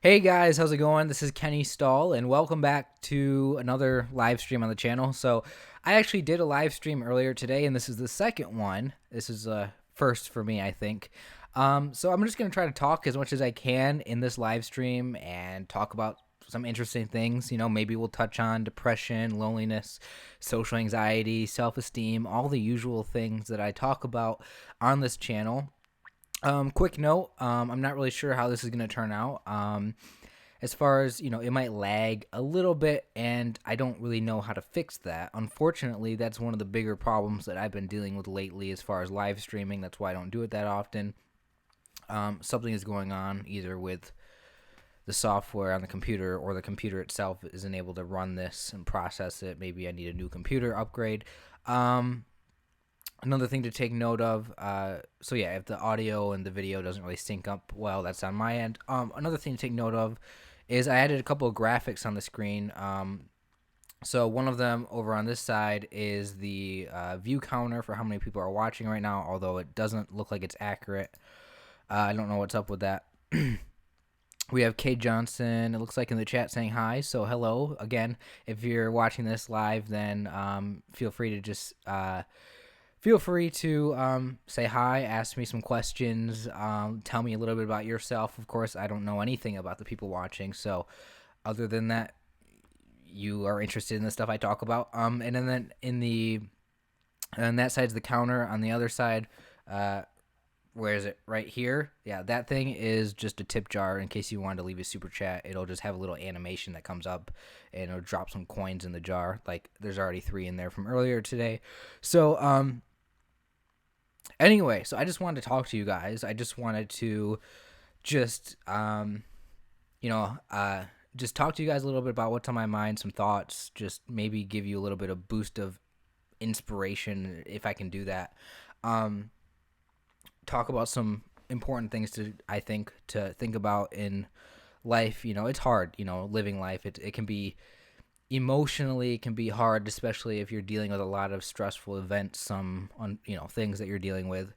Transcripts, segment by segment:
Hey guys, how's it going? This is Kenny Stahl, and welcome back to another live stream on the channel. So, I actually did a live stream earlier today, and this is the second one. This is a first for me, I think. So I'm just gonna try to talk as much as I can in this live stream and talk about some interesting things. Maybe we'll touch on depression, loneliness, social anxiety, self-esteem, all the usual things that I talk about on this channel. Quick note, I'm not really sure how this is going to turn out. As far as, it might lag a little bit, and I don't really know how to fix that. Unfortunately, that's one of the bigger problems that I've been dealing with lately as far as live streaming. That's why I don't do it that often. Something is going on either with the software on the computer or the computer itself isn't able to run this and process it. Maybe I need a new computer upgrade. Another thing to take note of, so yeah, if the audio and the video doesn't really sync up well, that's on my end. Another thing to take note of is I added a couple of graphics on the screen. So one of them over on this side is the view counter for how many people are watching right now, although it doesn't look like it's accurate. I don't know what's up with that. We have Kay Johnson, it looks like, in the chat saying hi, so hello. Again, if you're watching this live, then feel free to just... Feel free to say hi, ask me some questions, tell me a little bit about yourself. Of course, I don't know anything about the people watching, so other than that, you are interested in the stuff I talk about. And then on that side's the counter. On the other side, where is it? Right here. Yeah, that thing is just a tip jar. In case you wanted to leave a super chat, it'll just have a little animation that comes up, and it'll drop some coins in the jar. Like there's already 3 in there from earlier today. So anyway, so I just wanted to talk to you guys. I just wanted to just, just talk to you guys a little bit about what's on my mind, some thoughts, just maybe give you a little bit of boost of inspiration if I can do that. Talk about some important things I think to think about in life. It's hard, living life. It can be emotionally, it can be hard, especially if you're dealing with a lot of stressful events, things that you're dealing with.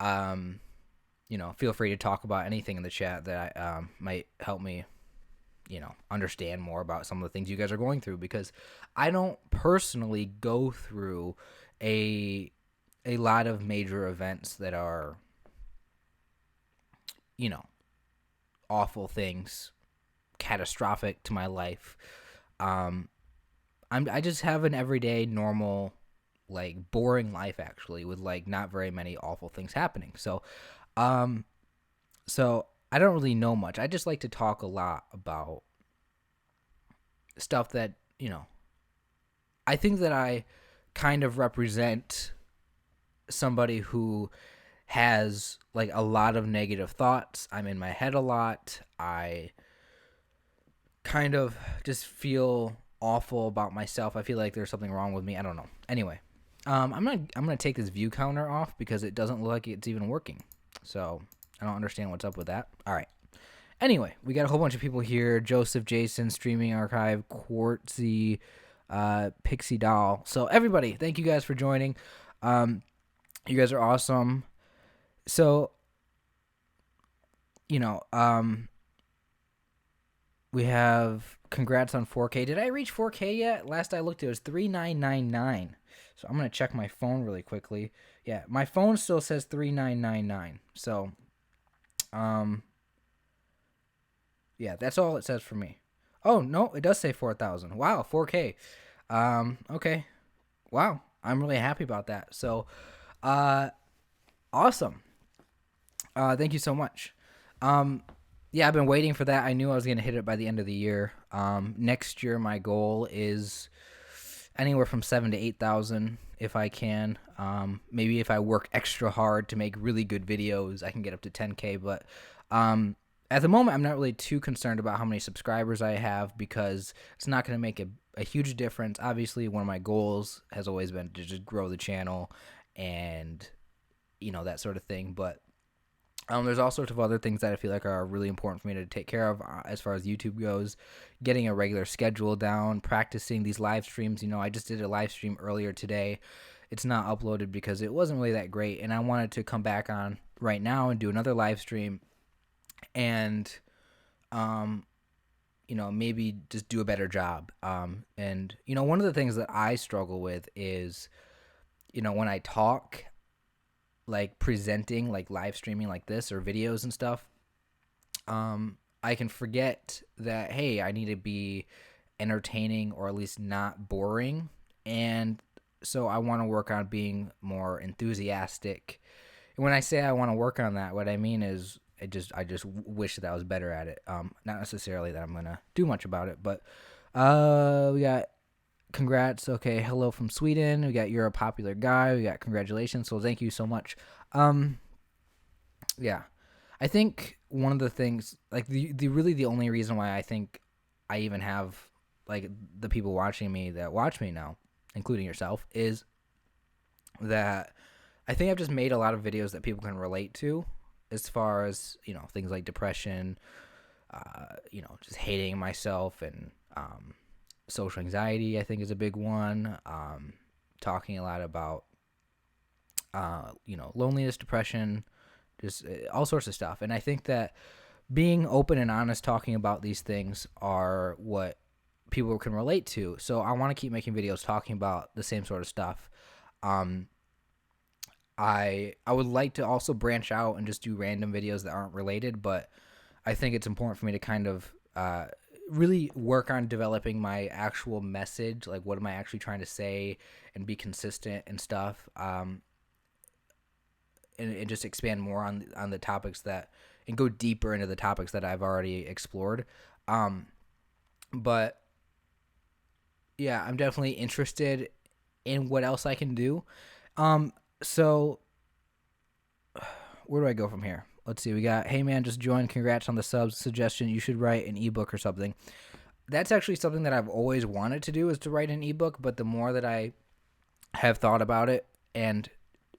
Feel free to talk about anything in the chat that might help me, understand more about some of the things you guys are going through, because I don't personally go through a lot of major events that are, awful things, catastrophic to my life. I just have an everyday, normal, like boring life actually, with like not very many awful things happening. So I don't really know much. I just like to talk a lot about stuff that, I think that I kind of represent somebody who has like a lot of negative thoughts. I'm in my head a lot. I kind of just feel awful about myself. I feel like there's something wrong with me. I don't know. Anyway, I'm gonna take this view counter off because it doesn't look like it's even working. So I don't understand what's up with that. All right. Anyway, we got a whole bunch of people here. Joseph, Jason, Streaming Archive, Quartzy, Pixie Doll. So everybody, thank you guys for joining. You guys are awesome. So, we have congrats on 4K. Did I reach 4K yet? Last I looked, it was 3999. So I'm going to check my phone really quickly. Yeah, my phone still says 3999. So, yeah, that's all it says for me. Oh, no, it does say 4,000. Wow, 4K. Okay. Wow, I'm really happy about that. So, awesome. Thank you so much. Yeah, I've been waiting for that. I knew I was going to hit it by the end of the year. Next year, my goal is anywhere from 7,000 to 8,000 if I can. Maybe if I work extra hard to make really good videos, I can get up to 10K. But at the moment, I'm not really too concerned about how many subscribers I have because it's not going to make a huge difference. Obviously, one of my goals has always been to just grow the channel and, that sort of thing. But there's all sorts of other things that I feel like are really important for me to take care of as far as YouTube goes. Getting a regular schedule down, practicing these live streams. I just did a live stream earlier today. It's not uploaded because it wasn't really that great, and I wanted to come back on right now and do another live stream and um, maybe just do a better job. And one of the things that I struggle with is, when I talk, like presenting, like live streaming like this or videos and stuff, I can forget that, hey, I need to be entertaining or at least not boring. And so I want to work on being more enthusiastic. And when I say I want to work on that, what I mean is I just wish that I was better at it. Not necessarily that I'm gonna do much about it, but we got congrats. Okay, hello from Sweden. We got you're a popular guy. We got congratulations. So thank you so much. Um, yeah, I think one of the things, like the really the only reason why I think I even have like the people watching me that watch me now, including yourself, is that I think I've just made a lot of videos that people can relate to, as far as things like depression, just hating myself, and social anxiety. I think is a big one. Talking a lot about loneliness, depression, just all sorts of stuff. And I think that being open and honest talking about these things are what people can relate to. So I want to keep making videos talking about the same sort of stuff. Um, I would like to also branch out and just do random videos that aren't related, but I think it's important for me to kind of really work on developing my actual message, like what am I actually trying to say, and be consistent and stuff. And just expand more on the topics that, and go deeper into the topics that I've already explored. But yeah, I'm definitely interested in what else I can do. So where do I go from here? Let's see. We got, hey man, just joined. Congrats on the subs. Suggestion: you should write an ebook or something. That's actually something that I've always wanted to do, is to write an ebook. But the more that I have thought about it, and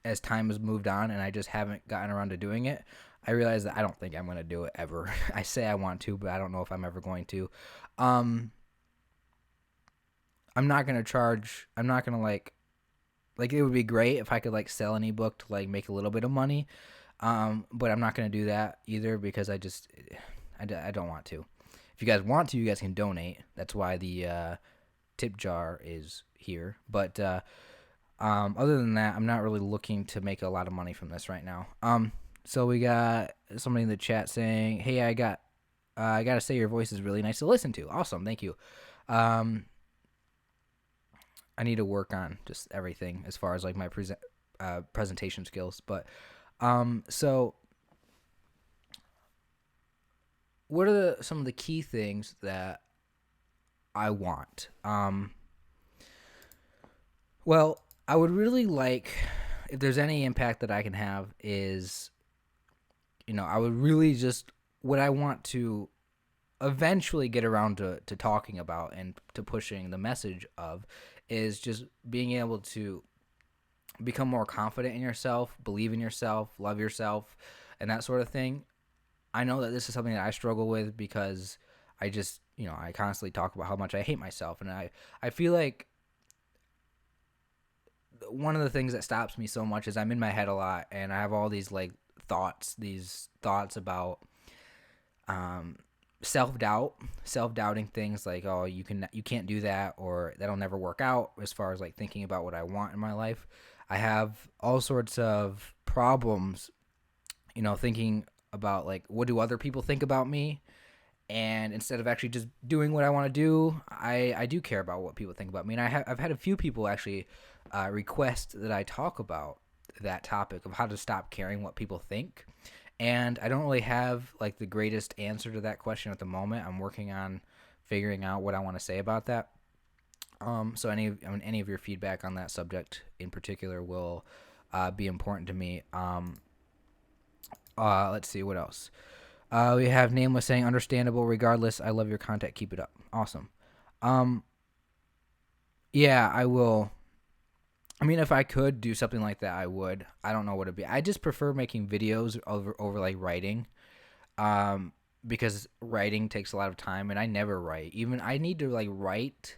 as time has moved on, and I just haven't gotten around to doing it, I realize that I don't think I'm going to do it ever. I say I want to, but I don't know if I'm ever going to. I'm not going to charge. I'm not going to like it would be great if I could like sell an ebook to like make a little bit of money. But I'm not going to do that either, because I don't want to. If you guys want to, you guys can donate. That's why the tip jar is here. But other than that, I'm not really looking to make a lot of money from this right now. So we got somebody in the chat saying, "Hey, I gotta say your voice is really nice to listen to." Awesome, thank you. I need to work on just everything as far as like my presentation skills. But so what are some of the key things that I want? Well, I would really like, if there's any impact that I can have, is, I would really just, what I want to eventually get around to talking about and to pushing the message of, is just being able to become more confident in yourself, believe in yourself, love yourself, and that sort of thing. I know that this is something that I struggle with, because I just, I constantly talk about how much I hate myself. And I feel like one of the things that stops me so much is I'm in my head a lot, and I have all these like these thoughts about self-doubting things like, oh, you can't do that, or that'll never work out, as far as like thinking about what I want in my life. I have all sorts of problems, thinking about like, what do other people think about me? And instead of actually just doing what I want to do, I do care about what people think about me. And I've had a few people actually request that I talk about that topic of how to stop caring what people think. And I don't really have like the greatest answer to that question at the moment. I'm working on figuring out what I want to say about that. So any of your feedback on that subject in particular will be important to me. Let's see what else. We have Nameless saying, understandable. Regardless, I love your content. Keep it up. Awesome. Yeah, I will. I mean, if I could do something like that, I would. I don't know what it'd be. I just prefer making videos over like writing, because writing takes a lot of time, and I never write. Even I need to like write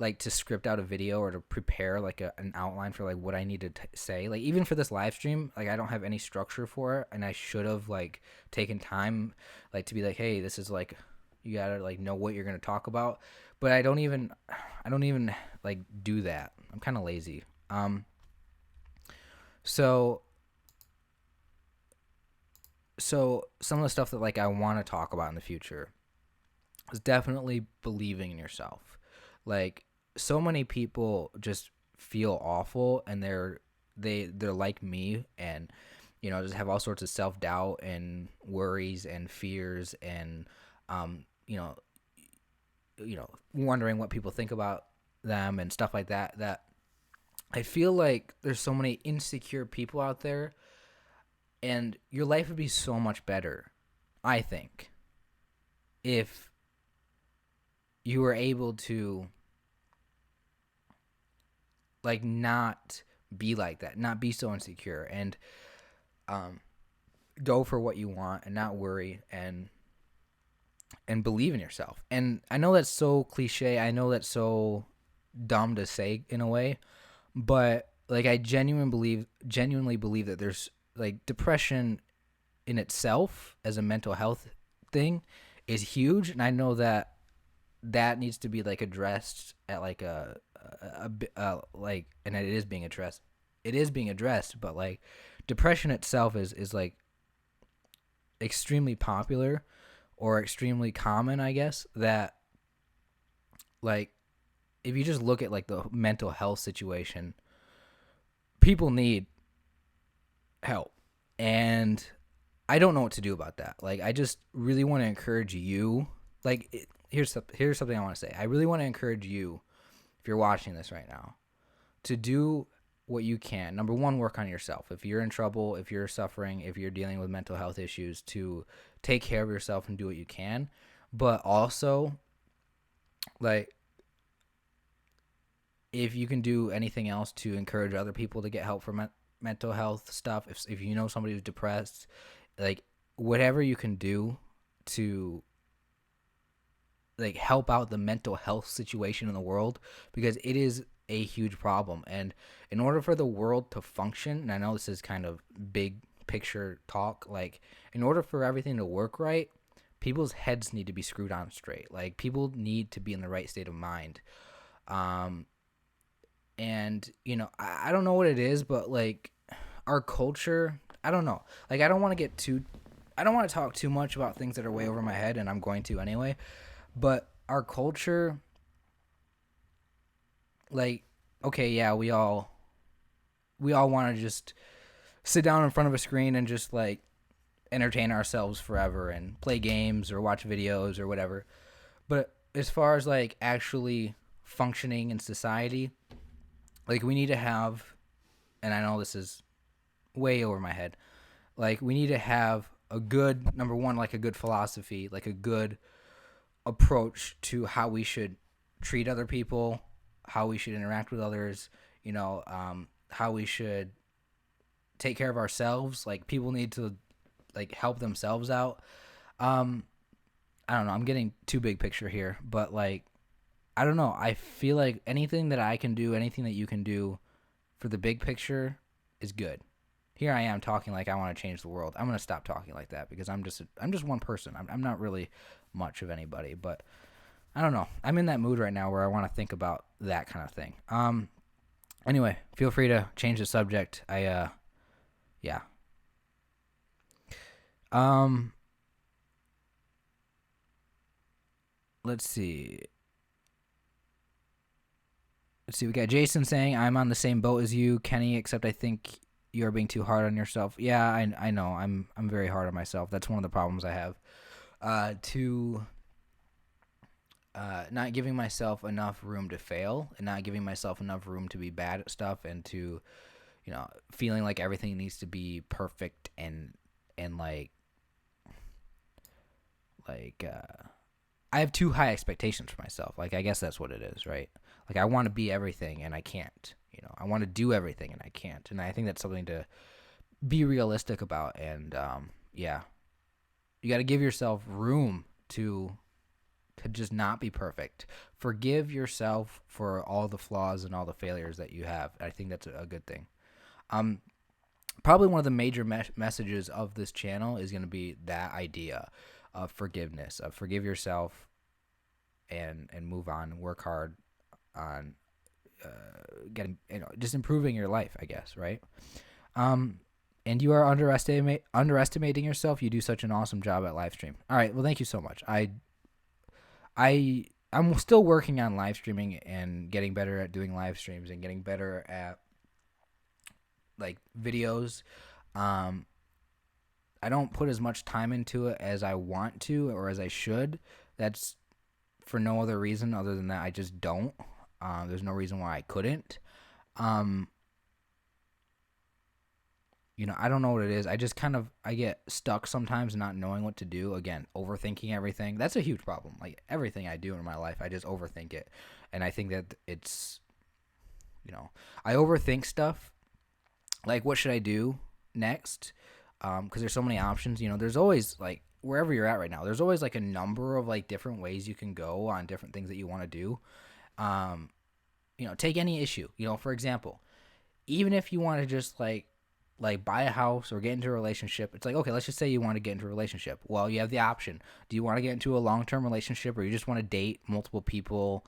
like to script out a video or to prepare like an outline for like what I need to say. Like even for this live stream, like I don't have any structure for it, and I should have like taken time like to be like, hey, this is like you gotta like know what you're gonna talk about. But I don't even like do that. I'm kind of lazy. So so some of the stuff that like I want to talk about in the future is definitely believing in yourself. Like so many people just feel awful and they're like me, and just have all sorts of self-doubt and worries and fears and um you know wondering what people think about them and stuff like that I feel like there's so many insecure people out there, and your life would be so much better, I think, if you were able to like not be like that, not be so insecure, and um, go for what you want and not worry and believe in yourself. And I know that's so cliche. I know that's so dumb to say in a way, but like I genuinely believe that there's like depression in itself as a mental health thing is huge, and I know that needs to be like addressed at like like, and it is being addressed. It is being addressed, but like depression itself is like extremely popular or extremely common, I guess, that like if you just look at like the mental health situation, people need help. And I don't know what to do about that. Like I just really want to encourage you. Like here's something I want to say. I really want to encourage you, if you're watching this right now, to do what you can. Number one, work on yourself. If you're in trouble, if you're suffering, if you're dealing with mental health issues, to take care of yourself and do what you can. But also, like, if you can do anything else to encourage other people to get help for mental health stuff, if you know somebody who's depressed, like, whatever you can do to like help out the mental health situation in the world, because it is a huge problem. And in order for the world to function, and I know this is kind of big picture talk, like in order for everything to work right, people's heads need to be screwed on straight. Like people need to be in the right state of mind. And I don't know what it is, but like our culture, I don't know. Like I don't want to talk too much about things that are way over my head, and I'm going to anyway. But our culture, like, okay, yeah, we all want to just sit down in front of a screen and just like entertain ourselves forever and play games or watch videos or whatever. But as far as like actually functioning in society, like we need to have, and I know this is way over my head, like we need to have a good, number one, like a good philosophy, like a good approach to how we should treat other people, how we should interact with others, how we should take care of ourselves. Like people need to like help themselves out. I don't know, I'm getting too big picture here, but like I don't know, I feel like anything that I can do, anything that you can do for the big picture is good. Here I am talking like I want to change the world. I'm going to stop talking like that because I'm just one person. I'm not really much of anybody, but I don't know. I'm in that mood right now where I want to think about that kind of thing. Anyway, feel free to change the subject. Yeah. Let's see. We got Jason saying, I'm on the same boat as you, Kenny, except I think you're being too hard on yourself. Yeah, I know. I'm very hard on myself. That's one of the problems I have. Not giving myself enough room to fail, and not giving myself enough room to be bad at stuff, and to, feeling like everything needs to be perfect and like I have too high expectations for myself. Like, I guess that's what it is, right? Like, I want to be everything and I can't. I want to do everything and I can't. And I think that's something to be realistic about. And yeah, you got to give yourself room to to just not be perfect. Forgive yourself for all the flaws and all the failures that you have. I think that's a good thing. Um, Probably one of the major messages of this channel is going to be that idea of forgiveness, of forgive yourself and move on, work hard on getting, just improving your life, I guess, right? And you are underestimating yourself. You do such an awesome job at live stream. All right, well, thank you so much. I'm still working on live streaming and getting better at doing live streams and getting better at like videos. I don't put as much time into it as I want to or as I should. That's for no other reason other than that I just don't. There's no reason why I couldn't. I don't know what it is. I just I get stuck sometimes not knowing what to do. Again, overthinking everything. That's a huge problem. Like everything I do in my life, I just overthink it. And I think that it's, I overthink stuff. Like, what should I do next? Because there's so many options. There's always, like, wherever you're at right now, there's always, like, a number of, like, different ways you can go on different things that you want to do. Take any issue. For example, even if you want to just, like buy a house or get into a relationship, it's like, okay, let's just say you want to get into a relationship. Well, you have the option. Do you want to get into a long-term relationship or you just want to date multiple people,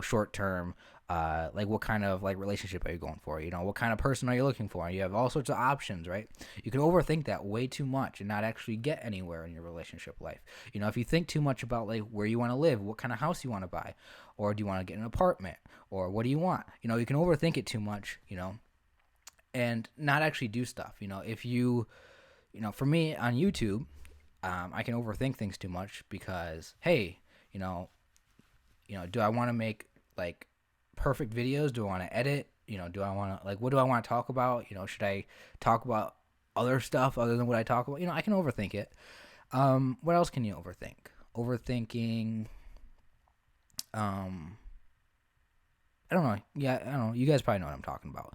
short-term? Like what kind of like relationship are you going for? What kind of person are you looking for? You have all sorts of options, right? You can overthink that way too much and not actually get anywhere in your relationship life. If you think too much about like where you want to live, what kind of house you want to buy, or do you want to get an apartment, or what do you want? You can overthink it too much, and not actually do stuff. If you, for me on YouTube, I can overthink things too much because, hey, do I want to make like perfect videos? Do I want to edit? Do I want to what do I want to talk about? Should I talk about other stuff other than what I talk about? I can overthink it. What else can you overthink? Overthinking. I don't know. Yeah, I don't know. You guys probably know what I'm talking about.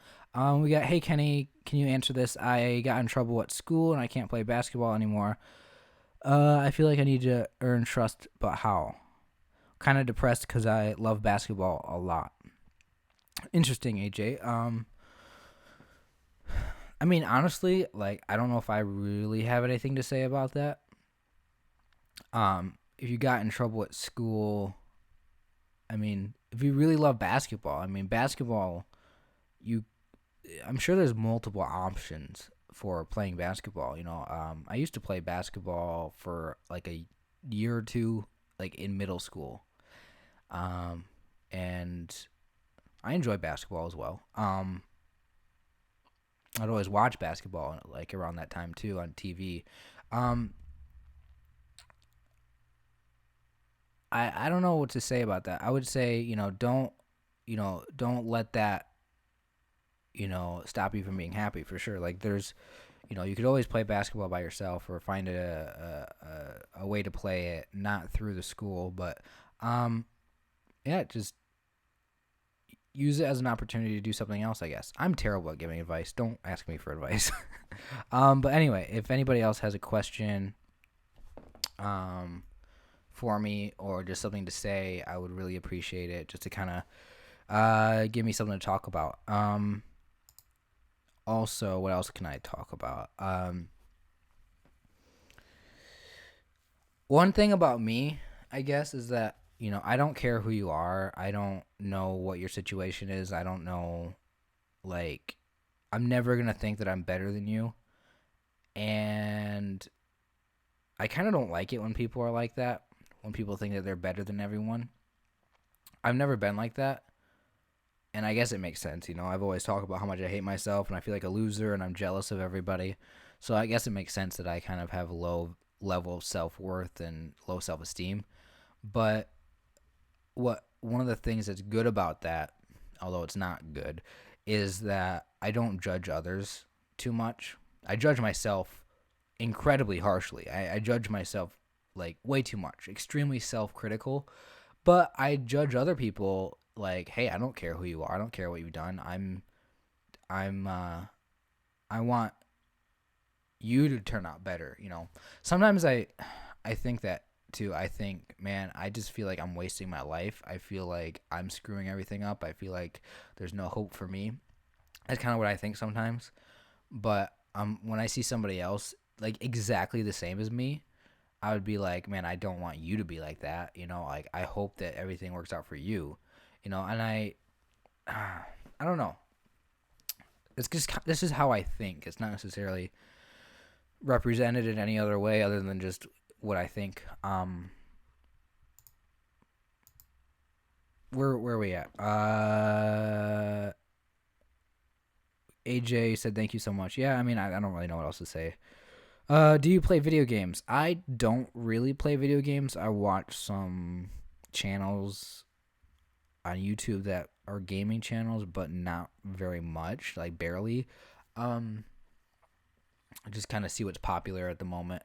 We got, hey, Kenny, can you answer this? I got in trouble at school and I can't play basketball anymore. I feel like I need to earn trust, but how? Kind of depressed because I love basketball a lot. Interesting, AJ. I mean, honestly, like, I don't know if I really have anything to say about that. If you got in trouble at school, I mean, if you really love basketball, basketball, I'm sure there's multiple options for playing basketball. I used to play basketball for like a year or two, like in middle school, and I enjoy basketball as well. I'd always watch basketball like around that time too on TV. I don't know what to say about that. I would say, don't let that, stop you from being happy for sure. Like there's, you could always play basketball by yourself or find a way to play it not through the school, but yeah, just use it as an opportunity to do something else, I guess. I'm terrible at giving advice. Don't ask me for advice. But anyway, if anybody else has a question, for me or just something to say, I would really appreciate it just to kind of give me something to talk about. Also, what else can I talk about? One thing about me, I guess, is that, I don't care who you are. I don't know what your situation is. I don't know, like, I'm never going to think that I'm better than you. And I kind of don't like it when people are like that. When people think that they're better than everyone. I've never been like that. And I guess it makes sense, I've always talked about how much I hate myself and I feel like a loser and I'm jealous of everybody. So I guess it makes sense that I kind of have a low level of self-worth and low self-esteem. But one of the things that's good about that, although it's not good, is that I don't judge others too much. I judge myself incredibly harshly. I judge myself like way too much, extremely self-critical, but I judge other people like, hey, I don't care who you are. I don't care what you've done. I want you to turn out better. Sometimes I think that to I think, man, I just feel like I'm wasting my life. I feel like I'm screwing everything up. I feel like there's no hope for me. That's kind of what I think sometimes. But when I see somebody else like exactly the same as me, I would be like, man, I don't want you to be like that. Like I hope that everything works out for you. And I don't know. It's just this is how I think. It's not necessarily represented in any other way other than just what I think. Where are we at? AJ said thank you so much. Yeah, I mean I don't really know what else to say. Do you play video games? I don't really play video games. I watch some channels on YouTube that are gaming channels, but not very much, like barely. Um, I just kind of see what's popular at the moment,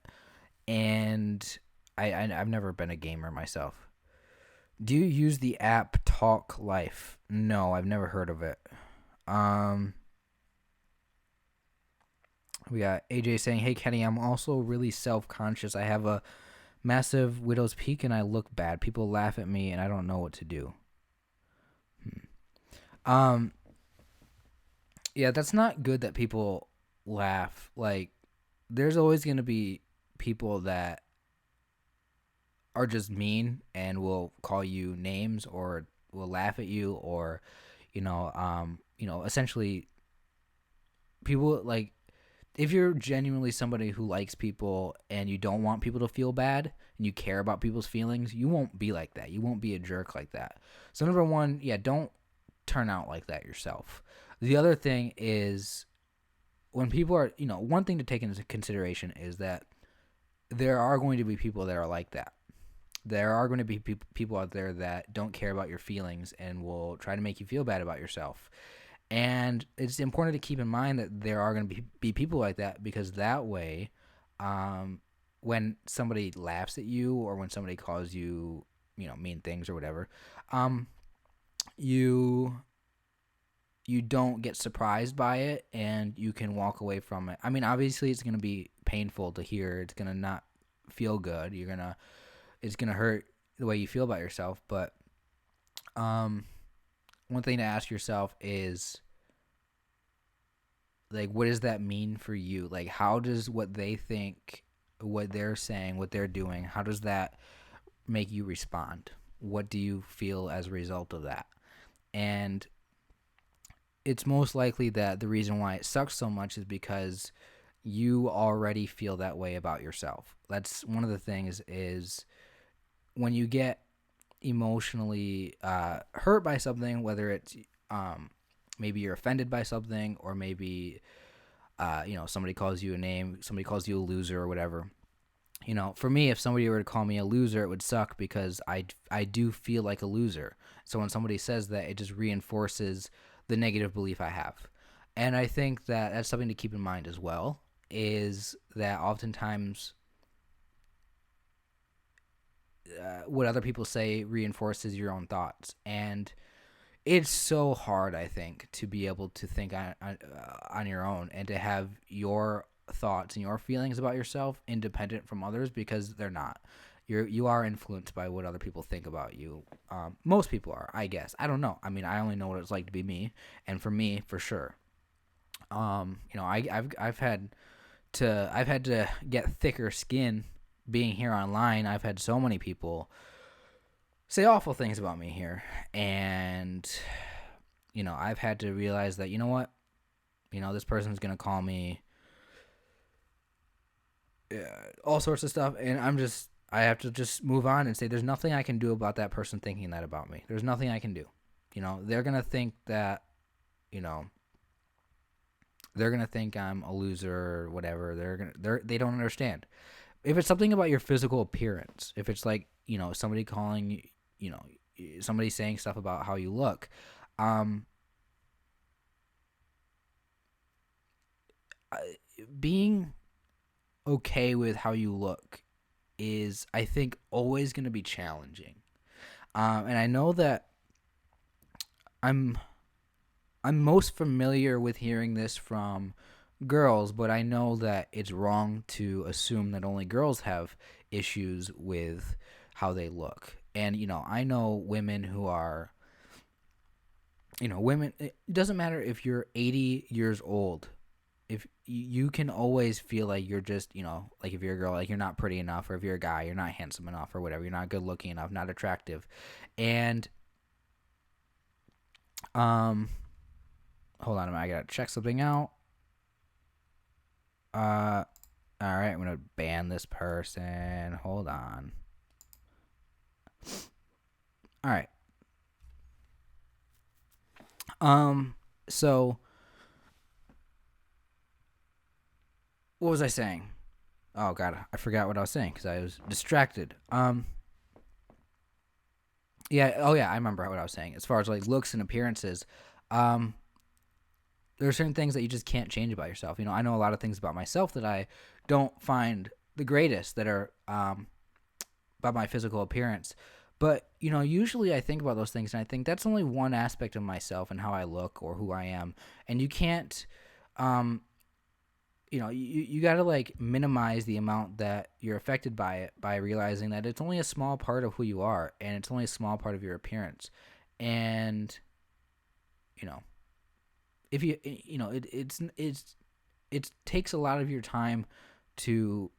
and I've never been a gamer myself. Do you use the app Talk Life? No, I've never heard of it. Um, we got AJ saying, "Hey Kenny, I'm also really self-conscious. I have a massive widow's peak and I look bad. People laugh at me and I don't know what to do." Um, yeah, that's not good that people laugh. Like, there's always going to be people that are just mean and will call you names or will laugh at you or, essentially people like if you're genuinely somebody who likes people and you don't want people to feel bad and you care about people's feelings, you won't be like that. You won't be a jerk like that. So number one, yeah, don't turn out like that yourself. The other thing is when people are, one thing to take into consideration is that there are going to be people that are like that. There are going to be people out there that don't care about your feelings and will try to make you feel bad about yourself. And it's important to keep in mind that there are going to be people like that because that way, when somebody laughs at you or when somebody calls you, mean things or whatever, you don't get surprised by it and you can walk away from it. I mean, obviously it's going to be painful to hear. It's going to not feel good. It's going to hurt the way you feel about yourself. But one thing to ask yourself is, like, what does that mean for you? Like, how does what they think, what they're saying, what they're doing, how does that make you respond? What do you feel as a result of that? And it's most likely that the reason why it sucks so much is because you already feel that way about yourself. That's one of the things is when you get emotionally hurt by something, whether it's maybe you're offended by something or maybe somebody calls you a name, somebody calls you a loser or whatever. For me, if somebody were to call me a loser, it would suck because I do feel like a loser. So when somebody says that, it just reinforces the negative belief I have. And I think that that's something to keep in mind as well, is that oftentimes what other people say reinforces your own thoughts. And it's so hard, I think, to be able to think on your own and to have your thoughts and your feelings about yourself independent from others, because they're not. You are influenced by what other people think about you. Most people are, I guess. I don't know. I mean, I only know what it's like to be me, and for me, for sure. I've had to get thicker skin being here online. I've had so many people say awful things about me here, and I've had to realize that, you know what, this person's gonna call me all sorts of stuff, and I have to just move on and say there's nothing I can do about that person thinking that about me. There's nothing I can do. They're gonna think that, they're gonna think I'm a loser or whatever. They don't understand. If it's something about your physical appearance, if it's like, somebody calling you, somebody saying stuff about how you look, being okay with how you look is, I think, always going to be challenging. And I know that I'm most familiar with hearing this from girls, but I know that it's wrong to assume that only girls have issues with how they look. And, I know women who are, women, it doesn't matter if you're 80 years old. If you can always feel like you're just, like if you're a girl, like you're not pretty enough, or if you're a guy, you're not handsome enough or whatever, you're not good looking enough, not attractive. And, hold on a minute, I gotta check something out. All right, I'm gonna ban this person. Hold on. All right. So what was I saying? Oh God, I forgot what I was saying because I was distracted. Yeah. Oh yeah, I remember what I was saying. As far as like looks and appearances, there are certain things that you just can't change about yourself. I know a lot of things about myself that I don't find the greatest that are about my physical appearance. But, usually I think about those things and I think that's only one aspect of myself and how I look or who I am. And you can't, you got to like minimize the amount that you're affected by it by realizing that it's only a small part of who you are and it's only a small part of your appearance. And, if it takes a lot of your time to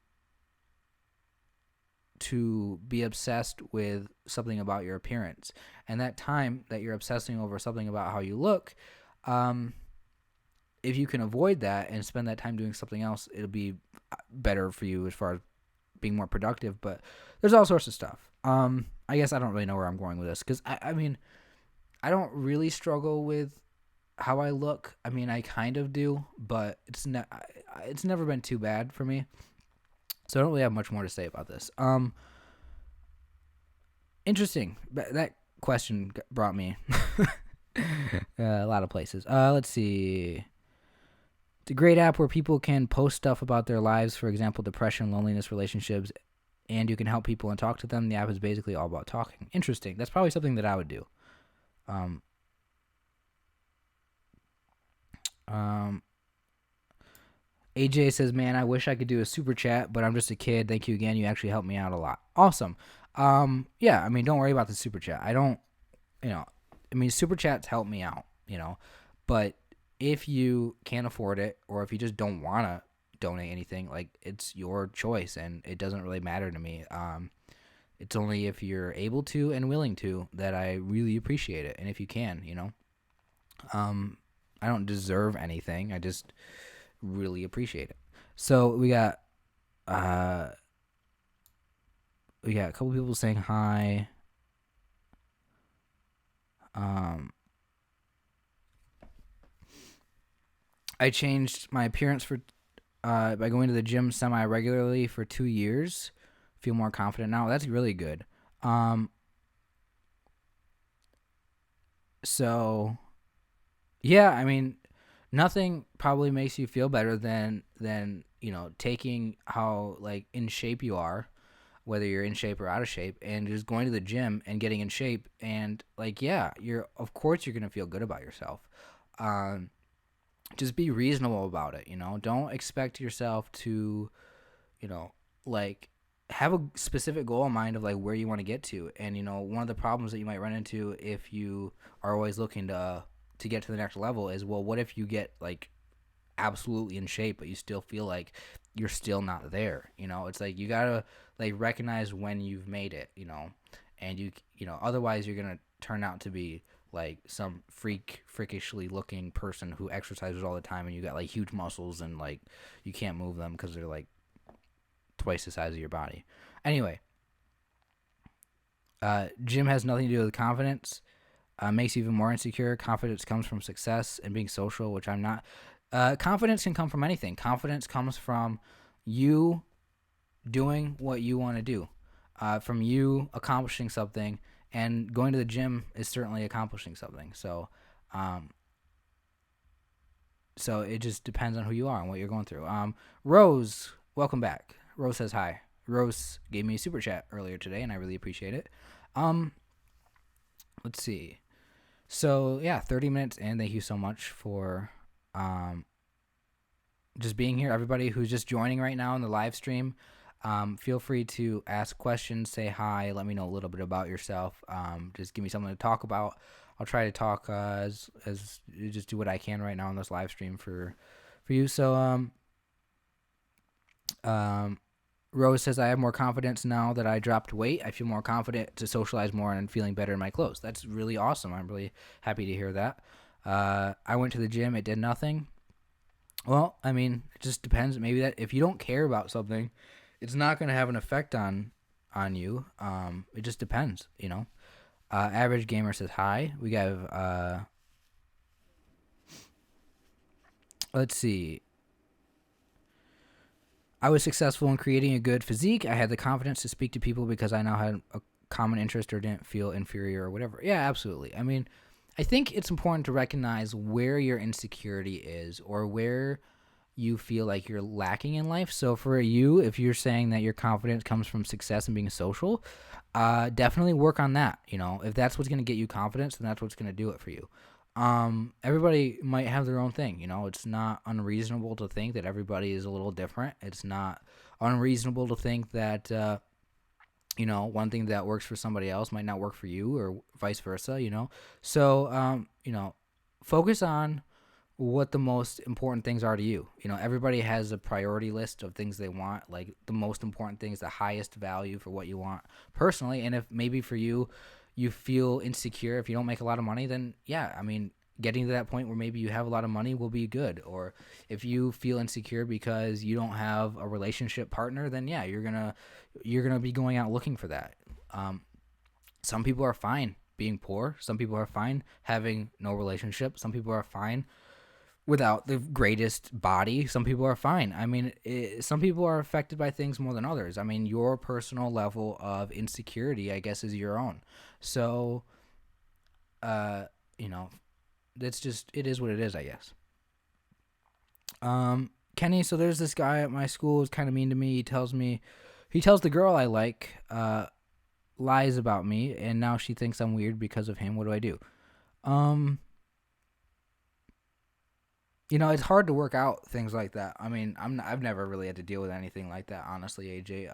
be obsessed with something about your appearance, and that time that you're obsessing over something about how you look, if you can avoid that and spend that time doing something else, it'll be better for you as far as being more productive. But there's all sorts of stuff. I guess I don't really know where I'm going with this because I mean, I don't really struggle with how I look. I mean, I kind of do, but it's never been too bad for me. So I don't really have much more to say about this. Interesting. That question brought me a lot of places. Let's see. It's a great app where people can post stuff about their lives, for example, depression, loneliness, relationships, and you can help people and talk to them. The app is basically all about talking. Interesting. That's probably something that I would do. AJ says, man, I wish I could do a super chat, but I'm just a kid. Thank you again. You actually helped me out a lot. Awesome. Yeah, I mean, don't worry about the super chat. Super chats help me out, but if you can't afford it or if you just don't want to donate anything, like it's your choice and it doesn't really matter to me. It's only if you're able to and willing to that I really appreciate it. And if you can, I don't deserve anything. I just really appreciate it. So we got a couple people saying hi. I changed my appearance by going to the gym semi-regularly for 2 years. Feel more confident now. That's really good. So yeah, I mean, nothing probably makes you feel better than taking how like in shape you are, whether you're in shape or out of shape, and just going to the gym and getting in shape, and like you're of course you're gonna feel good about yourself. Just be reasonable about it. Don't expect yourself to like have a specific goal in mind of like where you want to get to. And one of the problems that you might run into if you are always looking to get to the next level is, well, what if you get like absolutely in shape but you still feel like you're still not there? It's like you gotta like recognize when you've made it, and otherwise you're gonna turn out to be like some freakishly looking person who exercises all the time and you got like huge muscles and like you can't move them because they're like twice the size of your body. Anyway, gym has nothing to do with confidence. Makes you even more insecure. Confidence comes from success and being social, which I'm not. Confidence can come from anything. Confidence comes from you doing what you want to do, from you accomplishing something, and going to the gym is certainly accomplishing something. So it just depends on who you are and what you're going through. Rose, welcome back. Rose says hi. Rose gave me a super chat earlier today, and I really appreciate it. Let's see. So, yeah, 30 minutes in. Thank you so much for just being here. Everybody who's just joining right now in the live stream, Feel free to ask questions, say hi, let me know a little bit about yourself. Just give me something to talk about. I'll try to talk as just do what I can right now on this live stream for you. So um, Rose says, I have more confidence now that I dropped weight. I feel more confident to socialize more and feeling better in my clothes. That's really awesome. I'm really happy to hear that. I went to the gym. It did nothing. Well, I mean, it just depends. Maybe that if you don't care about something, it's not going to have an effect on you. It just depends, you know. Average gamer says hi. We got let's see. I was successful in creating a good physique. I had the confidence to speak to people because I now had a common interest or didn't feel inferior or whatever. Yeah, absolutely. I mean, I think it's important to recognize where your insecurity is or where you feel like you're lacking in life. So for you, if you're saying that your confidence comes from success and being social, definitely work on that. You know, if that's what's going to get you confidence, then that's what's going to do it for you. Everybody might have their own thing. You know, it's not unreasonable to think that everybody is a little different. It's not unreasonable to think that, you know, one thing that works for somebody else might not work for you or vice versa, you know? So, you know, focus on what the most important things are to you. You know, everybody has a priority list of things they want, like the most important things, the highest value for what you want personally. And if maybe for you, you feel insecure if you don't make a lot of money, then yeah, I mean, getting to that point where maybe you have a lot of money will be good. Or if you feel insecure because you don't have a relationship partner, then yeah, you're gonna be going out looking for that. Um, some people are fine being poor. Some people are fine having no relationship. Some people are fine without the greatest body. Some people are fine. I mean, some people are affected by things more than others. I mean, your personal level of insecurity, I guess, is your own. So, uh, you know, that's just, it is what it is, I guess. Kenny, so there's this guy at my school who's kind of mean to me. He tells the girl I like, lies about me, and now she thinks I'm weird because of him. What do I do? Um, You know, it's hard to work out things like that. I mean, I've never really had to deal with anything like that, honestly, AJ.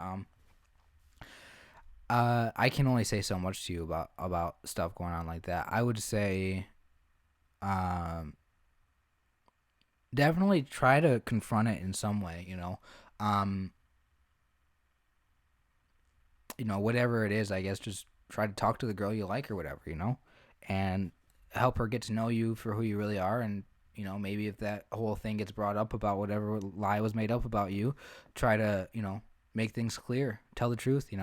I can only say so much to you about stuff going on like that. I would say, um, definitely try to confront it in some way. Um, whatever it is, I guess, just try to talk to the girl you like or whatever, and help her get to know you for who you really are. And maybe if that whole thing gets brought up about whatever lie was made up about you, try to make things clear, tell the truth. It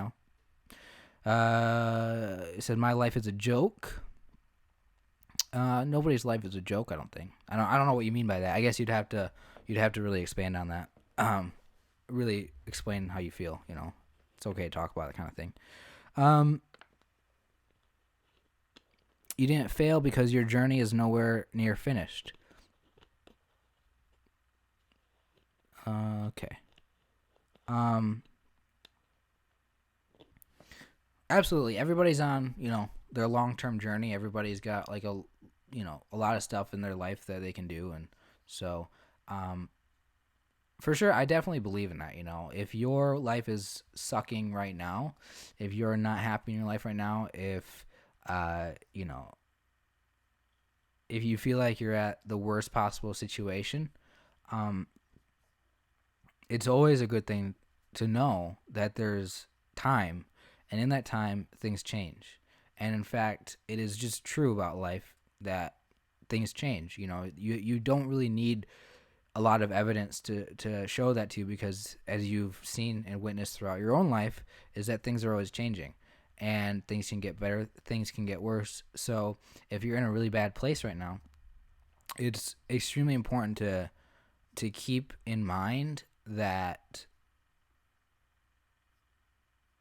said my life is a joke. Nobody's life is a joke. I don't think. I don't know what you mean by that. I guess you'd have to really expand on that. Really explain how you feel. It's okay to talk about that kind of thing. Um, you didn't fail because your journey is nowhere near finished. Okay. Um, Absolutely. Everybody's on, their long-term journey. Everybody's got like a lot of stuff in their life that they can do, and so, um, for sure, I definitely believe in that. If your life is sucking right now, if you're not happy in your life right now, uh, you know, if you feel like you're at the worst possible situation, um, it's always a good thing to know that there's time, and in that time, things change. And in fact, it is just true about life that things change. You don't really need a lot of evidence to show that to you, because as you've seen and witnessed throughout your own life, is that things are always changing, and things can get better, things can get worse. So if you're in a really bad place right now, it's extremely important to keep in mind that,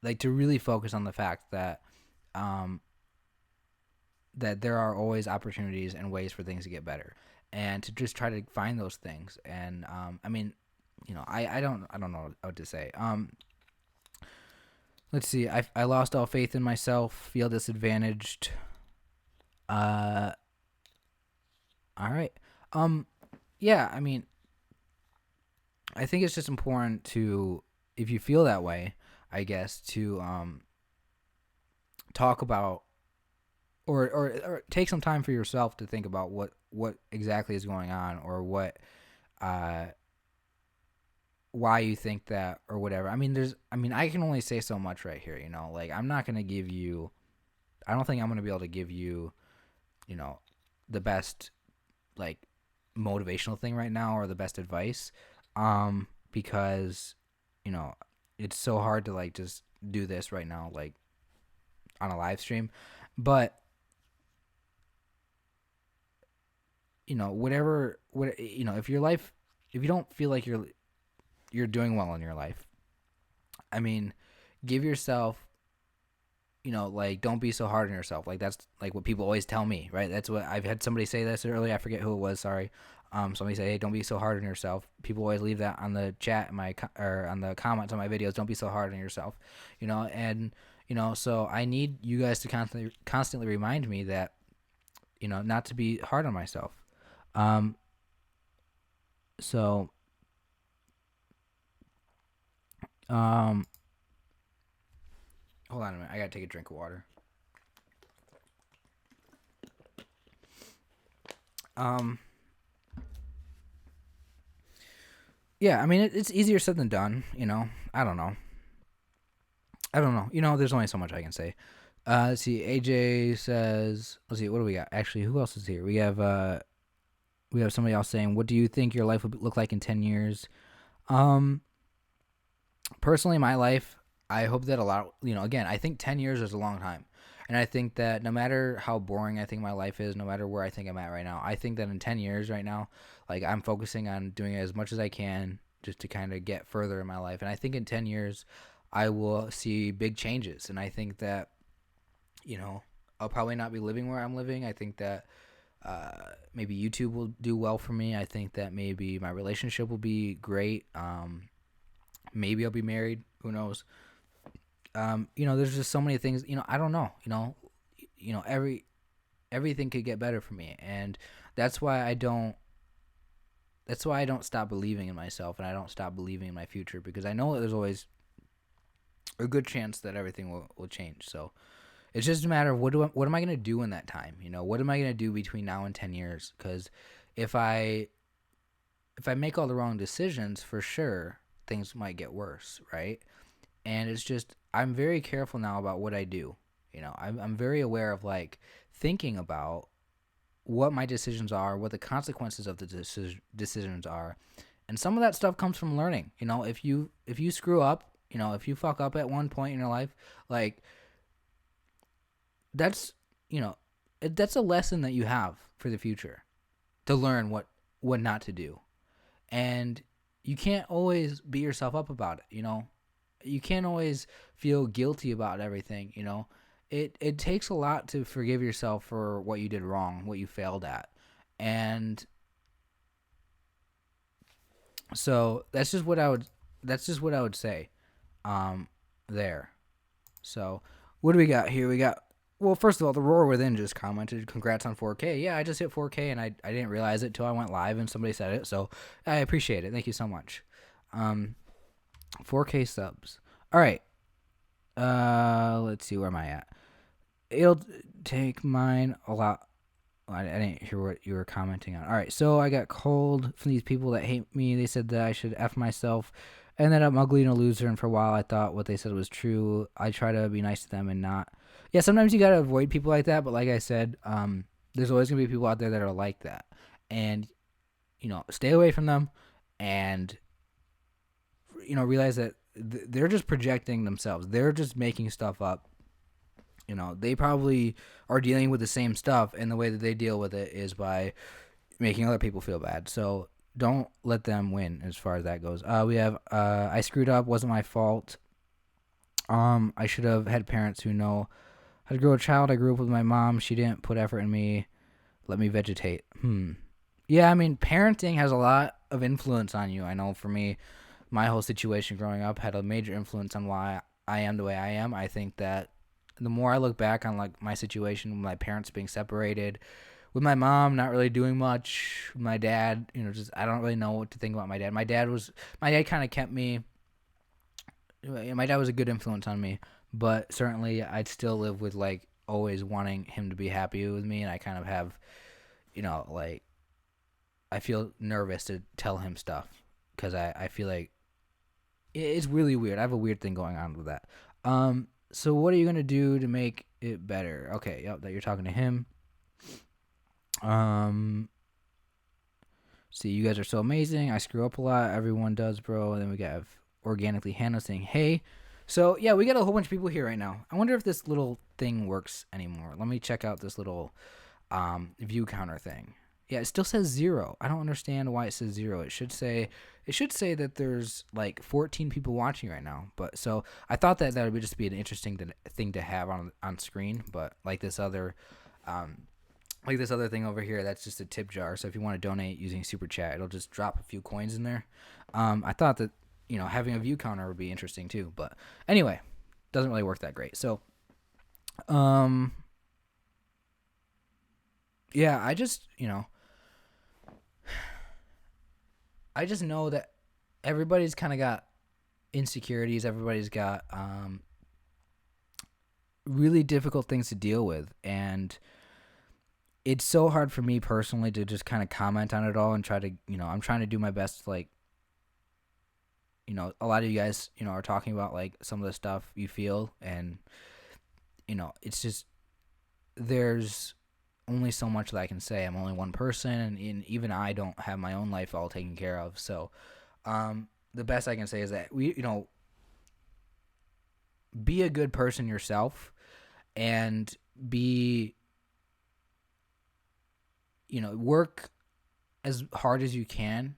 like, to really focus on the fact that um, that there are always opportunities and ways for things to get better, and to just try to find those things. And I mean, I don't know what to say. Let's see. I lost all faith in myself. Feel disadvantaged. Uh, all right. Yeah. I mean, I think it's just important to if you feel that way, I guess to talk about or take some time for yourself to think about what exactly is going on, or what uh why you think that, or whatever. I can only say so much right here, like I'm not going to give you, I don't think I'm going to be able to give you, you know, the best, like, motivational thing right now, or the best advice, because, you know, it's so hard to, like, just do this right now, like, on a live stream. But, if your life, if you don't feel like you're doing well in your life, I mean, give yourself, like, don't be so hard on yourself. Like, that's like what people always tell me, right? That's what I've had somebody say this earlier. I forget who it was. Sorry. Somebody say, "Hey, don't be so hard on yourself." People always leave that on the chat, or on the comments on my videos. Don't be so hard on yourself, and So I need you guys to constantly remind me that, not to be hard on myself. Um. So. Um. Hold on a minute. I gotta take a drink of water. Um. Yeah, I mean, it's easier said than done. I don't know. There's only so much I can say. Let's see. AJ says, let's see, what do we got? Actually, who else is here? We have somebody else saying, what do you think your life would look like in 10 years? Personally, my life, I hope that again, I think 10 years is a long time. And I think that no matter how boring I think my life is, no matter where I think I'm at right now, I think that in 10 years right now, like, I'm focusing on doing as much as I can just to kind of get further in my life. And I think in 10 years, I will see big changes. And I think that, I'll probably not be living where I'm living. I think that maybe YouTube will do well for me. I think that maybe my relationship will be great. Maybe I'll be married. Who knows? There's just so many things. I don't know. Everything could get better for me, and that's why I don't. That's why I don't stop believing in myself, and I don't stop believing in my future, because I know that there's always a good chance that everything will change. So it's just a matter of what am I going to do in that time? What am I going to do between now and 10 years? Because if I make all the wrong decisions, for sure things might get worse, right? And it's just, I'm very careful now about what I do. I'm very aware of, like, thinking about what my decisions are, what the consequences of the decisions are. And some of that stuff comes from learning. If you screw up, if you fuck up at one point in your life, like, that's, that's a lesson that you have for the future, to learn what not to do. And you can't always beat yourself up about it. You can't always feel guilty about everything. It takes a lot to forgive yourself for what you did wrong, what you failed at. And so that's just what I would say there. So what do we got here? Well, first of all, the Roar Within just commented, congrats on 4K. Yeah, I just hit 4K, and I didn't realize it till I went live and somebody said it, so I appreciate it. Thank you so much. 4K subs. All right. Let's see, where am I at? It'll take mine a lot. I didn't hear what you were commenting on. All right, so I got cold from these people that hate me. They said that I should F myself, and that I'm ugly and a loser, and for a while I thought what they said was true. I try to be nice to them and not. Yeah, sometimes you got to avoid people like that, but like I said, there's always going to be people out there that are like that. And, stay away from them, and, realize that they're just projecting themselves. They're just making stuff up. They probably are dealing with the same stuff, and the way that they deal with it is by making other people feel bad. So don't let them win as far as that goes. We have, I screwed up, wasn't my fault. I should have had parents who know how to grow a child. I grew up with my mom. She didn't put effort in me. Let me vegetate. Yeah, I mean, parenting has a lot of influence on you. I know for me, my whole situation growing up had a major influence on why I am the way I am. I think that the more I look back on, like, my situation with my parents being separated, with my mom not really doing much, my dad, just, I don't really know what to think about my dad. My dad kind of kept me my dad was a good influence on me, but certainly I'd still live with like always wanting him to be happy with me, and I kind of have, like I feel nervous to tell him stuff because I feel like it's really weird. I have a weird thing going on with that. So what are you gonna do to make it better? Okay, yep, that you're talking to him. Um, See, you guys are so amazing. I screw up a lot. Everyone does, bro. And then we got Organically Hannah saying, hey. So, yeah, we got a whole bunch of people here right now. I wonder if this little thing works anymore. Let me check out this little view counter thing. Yeah, it still says 0. I don't understand why it says 0. It should say that there's like 14 people watching right now. But so I thought that would just be an interesting thing to have on screen. But like this other thing over here, that's just a tip jar. So if you want to donate using Super Chat, it'll just drop a few coins in there. I thought that, having a view counter would be interesting too. But anyway, doesn't really work that great. So, yeah, I just know that everybody's kind of got insecurities. Everybody's got really difficult things to deal with. And it's so hard for me personally to just kind of comment on it all and try to, I'm trying to do my best to, like, a lot of you guys, are talking about, like, some of the stuff you feel. And, it's just, there's only so much that I can say. I'm only one person, and even I don't have my own life all taken care of. So, the best I can say is that be a good person yourself, and work as hard as you can.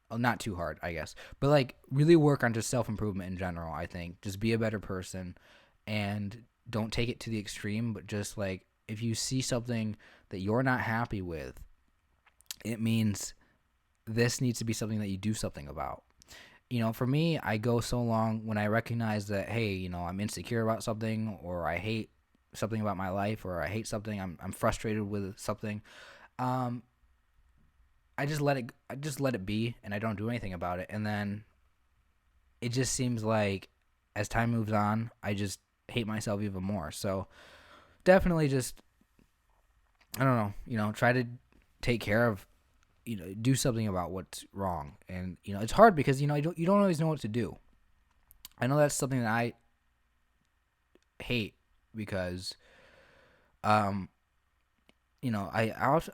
Well, not too hard, I guess, but like really work on just self-improvement in general. I think just be a better person, and don't take it to the extreme, but just like, if you see something that you're not happy with, it means this needs to be something that you do something about. For me, I go so long when I recognize that, hey, I'm insecure about something, or I hate something about my life, or I hate something, I'm frustrated with something. I just let it be, and I don't do anything about it. And then it just seems like as time moves on, I just hate myself even more. So definitely just, I don't know, try to take care of, do something about what's wrong. And, it's hard because, you don't always know what to do. I know that's something that I hate because, I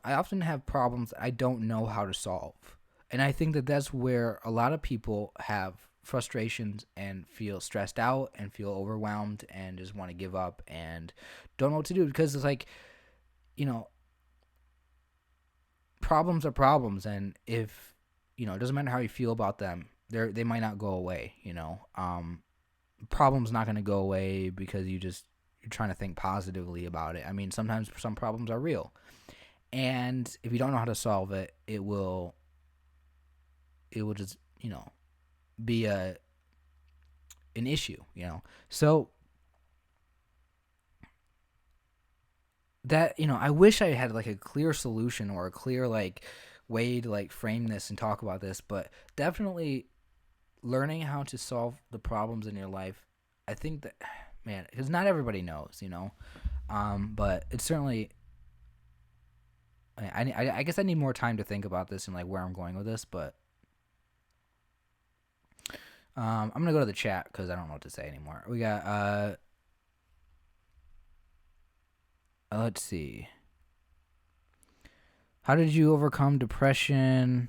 often have problems I don't know how to solve. And I think that that's where a lot of people have frustrations and feel stressed out and feel overwhelmed and just want to give up and don't know what to do, because it's like, problems are problems. And if, it doesn't matter how you feel about them, they might not go away, problem's not going to go away because you're trying to think positively about it. I mean, sometimes some problems are real. And if you don't know how to solve it, it will just, be an issue, So that, I wish I had like a clear solution or a clear like way to like frame this and talk about this, but definitely learning how to solve the problems in your life. I think that, man, because not everybody knows, but it's certainly, I guess I need more time to think about this and like where I'm going with this, but I'm gonna go to the chat because I don't know what to say anymore. We got let's see. How did you overcome depression?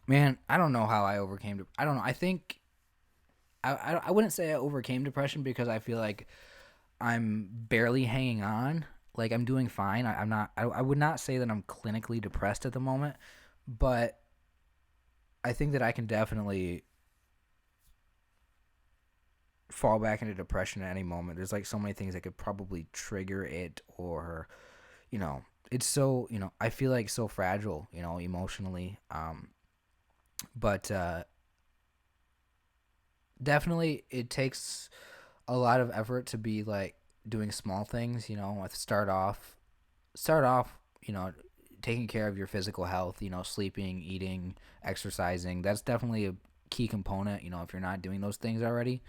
Man, I don't know how I overcame. I don't know. I think I wouldn't say I overcame depression because I feel like I'm barely hanging on. Like, I'm doing fine. I'm not. I would not say that I'm clinically depressed at the moment, but I think that I can definitely fall back into depression at any moment. There's like so many things that could probably trigger it, or it's so, I feel like so fragile, emotionally. But definitely it takes a lot of effort to be like doing small things, start off, taking care of your physical health, sleeping, eating, exercising. That's definitely a key component, if you're not doing those things already.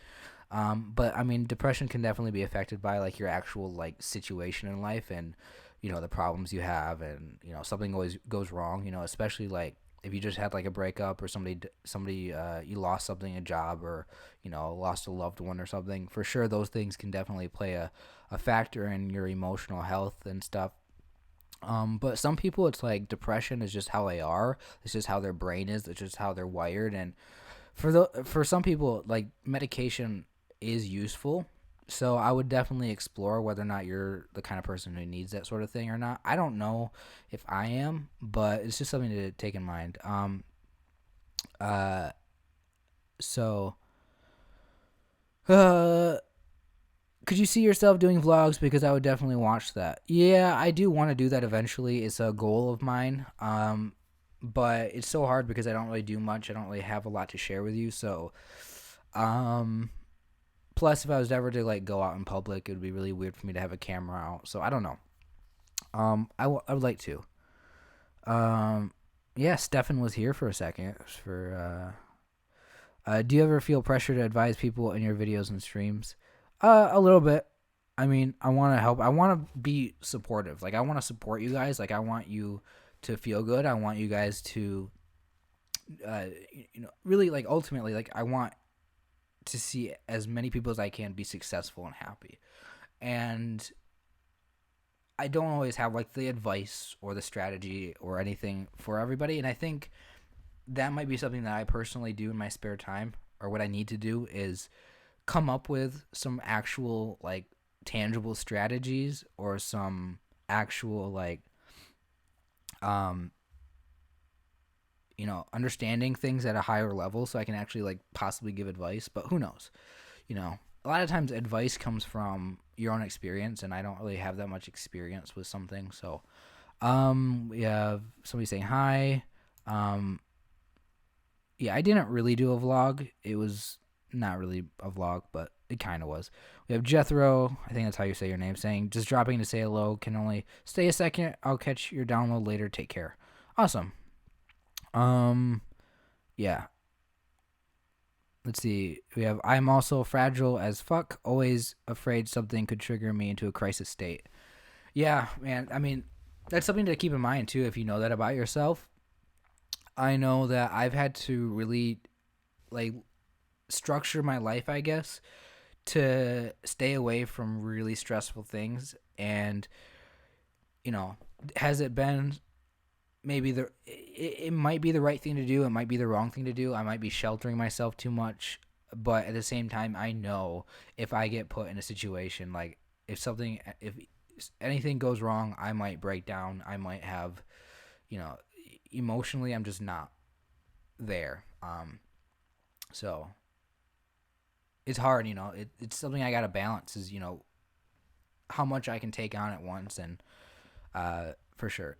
But I mean, depression can definitely be affected by like your actual like situation in life and the problems you have, and something always goes wrong. Especially like if you just had like a breakup, or somebody you lost something, a job, or lost a loved one or something. For sure, those things can definitely play a factor in your emotional health and stuff. But some people, it's like depression is just how they are. It's just how their brain is. It's just how they're wired. And for some people, like medication is useful. So I would definitely explore whether or not you're the kind of person who needs that sort of thing or not. I don't know if I am, but it's just something to take in mind. Uh, so, uh, could you see yourself doing vlogs? Because I would definitely watch that. Yeah, I do want to do that eventually. It's a goal of mine. But it's so hard because I don't really do much. I don't really have a lot to share with you. So, um, plus if I was ever to like go out in public, it would be really weird for me to have a camera out. So I don't know. I would like to. Um, yeah, Stefan was here for a second. Do you ever feel pressure to advise people in your videos and streams? A little bit. I mean, I want to help. I want to be supportive. Like, I want to support you guys. Like, I want you to feel good. I want you guys to, uh, really, like, ultimately, like, I want to see as many people as I can be successful and happy. And I don't always have, like, the advice or the strategy or anything for everybody. And I think that might be something that I personally do in my spare time, or what I need to do is come up with some actual like tangible strategies, or some actual like um understanding things at a higher level, so I can actually like possibly give advice. But who knows, a lot of times advice comes from your own experience, and I don't really have that much experience with something. So we have somebody saying hi. Yeah, I didn't really do a vlog. It was not really a vlog, but it kind of was. We have Jethro, I think that's how you say your name, saying, just dropping to say hello. Can only stay a second. I'll catch your download later. Take care. Awesome. Yeah. Let's see. We have, I'm also fragile as fuck. Always afraid something could trigger me into a crisis state. Yeah, man. I mean, that's something to keep in mind, too, if you know that about yourself. I know that I've had to really, like, structure my life, I guess, to stay away from really stressful things. And has it been maybe it might be the right thing to do, it might be the wrong thing to do, I might be sheltering myself too much, but at the same time I know if I get put in a situation, like if anything goes wrong, I might break down. I might have, emotionally, I'm just not there. So it's hard. It's something I gotta balance, is how much I can take on at once. And for sure.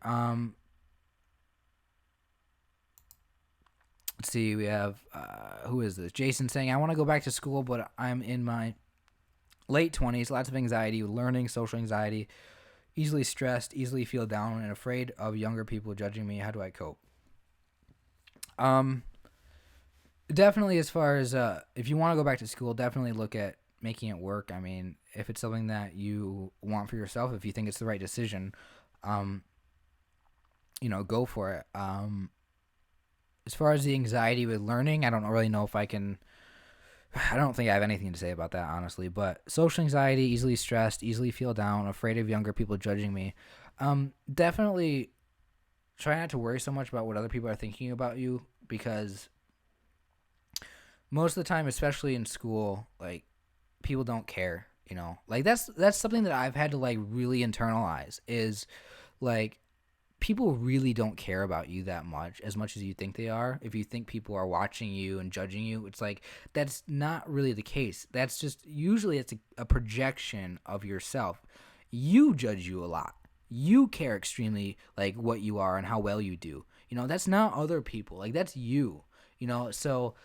Let's see, we have who is this? Jason saying, I want to go back to school, but I'm in my late 20s, lots of anxiety, learning, social anxiety, easily stressed, easily feel down, and afraid of younger people judging me. How do I cope? Definitely, as far as if you want to go back to school, definitely look at making it work. I mean, if it's something that you want for yourself, if you think it's the right decision, go for it. As far as the anxiety with learning, I don't really know if I don't think I have anything to say about that, honestly. But social anxiety, easily stressed, easily feel down, afraid of younger people judging me. Definitely try not to worry so much about what other people are thinking about you, because most of the time, especially in school, like, people don't care, Like, that's something that I've had to, like, really internalize, is, like, people really don't care about you that much, as much as you think they are. If you think people are watching you and judging you, it's like, that's not really the case. That's just, usually it's a projection of yourself. You judge you a lot. You care extremely, like, what you are and how well you do. That's not other people. Like, that's you. So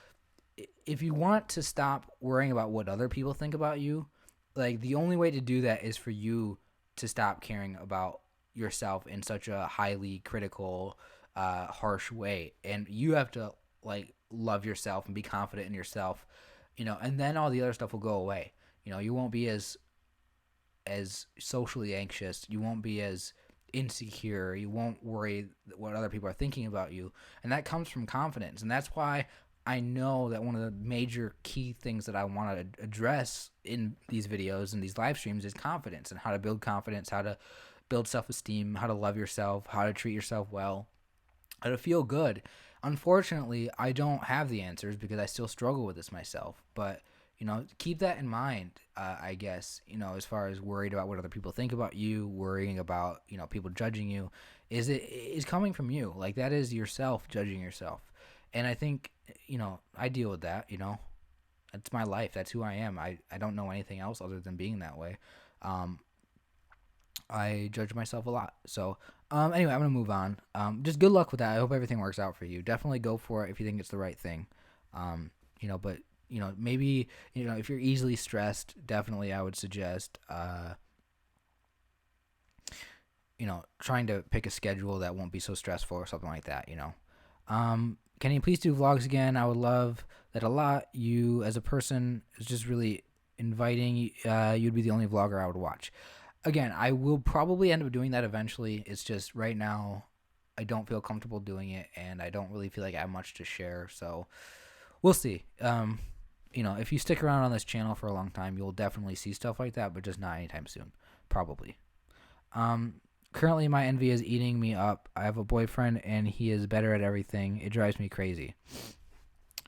if you want to stop worrying about what other people think about you, like, the only way to do that is for you to stop caring about yourself in such a highly critical, harsh way. And you have to, like, love yourself and be confident in yourself, and then all the other stuff will go away. You won't be as socially anxious. You won't be as insecure. You won't worry what other people are thinking about you. And that comes from confidence. And that's why I know that one of the major key things that I want to address in these videos and these live streams is confidence, and how to build confidence, how to build self-esteem, how to love yourself, how to treat yourself well, how to feel good. Unfortunately, I don't have the answers because I still struggle with this myself. But keep that in mind. I guess as far as worried about what other people think about you, worrying about people judging you, is coming from you. Like, that is yourself judging yourself. And I think I deal with that. That's my life. That's who I am. I don't know anything else other than being that way. I judge myself a lot. So, anyway, I'm gonna move on. Just good luck with that. I hope everything works out for you. Definitely go for it if you think it's the right thing. But maybe if you're easily stressed, definitely I would suggest trying to pick a schedule that won't be so stressful or something like that. Can you please do vlogs again? I would love that a lot. You as a person is just really inviting. You'd be the only vlogger I would watch. Again, I will probably end up doing that eventually. It's just right now I don't feel comfortable doing it, and I don't really feel like I have much to share. So we'll see. If you stick around on this channel for a long time, you'll definitely see stuff like that, but just not anytime soon, probably. Currently, my envy is eating me up. I have a boyfriend, and he is better at everything. It drives me crazy.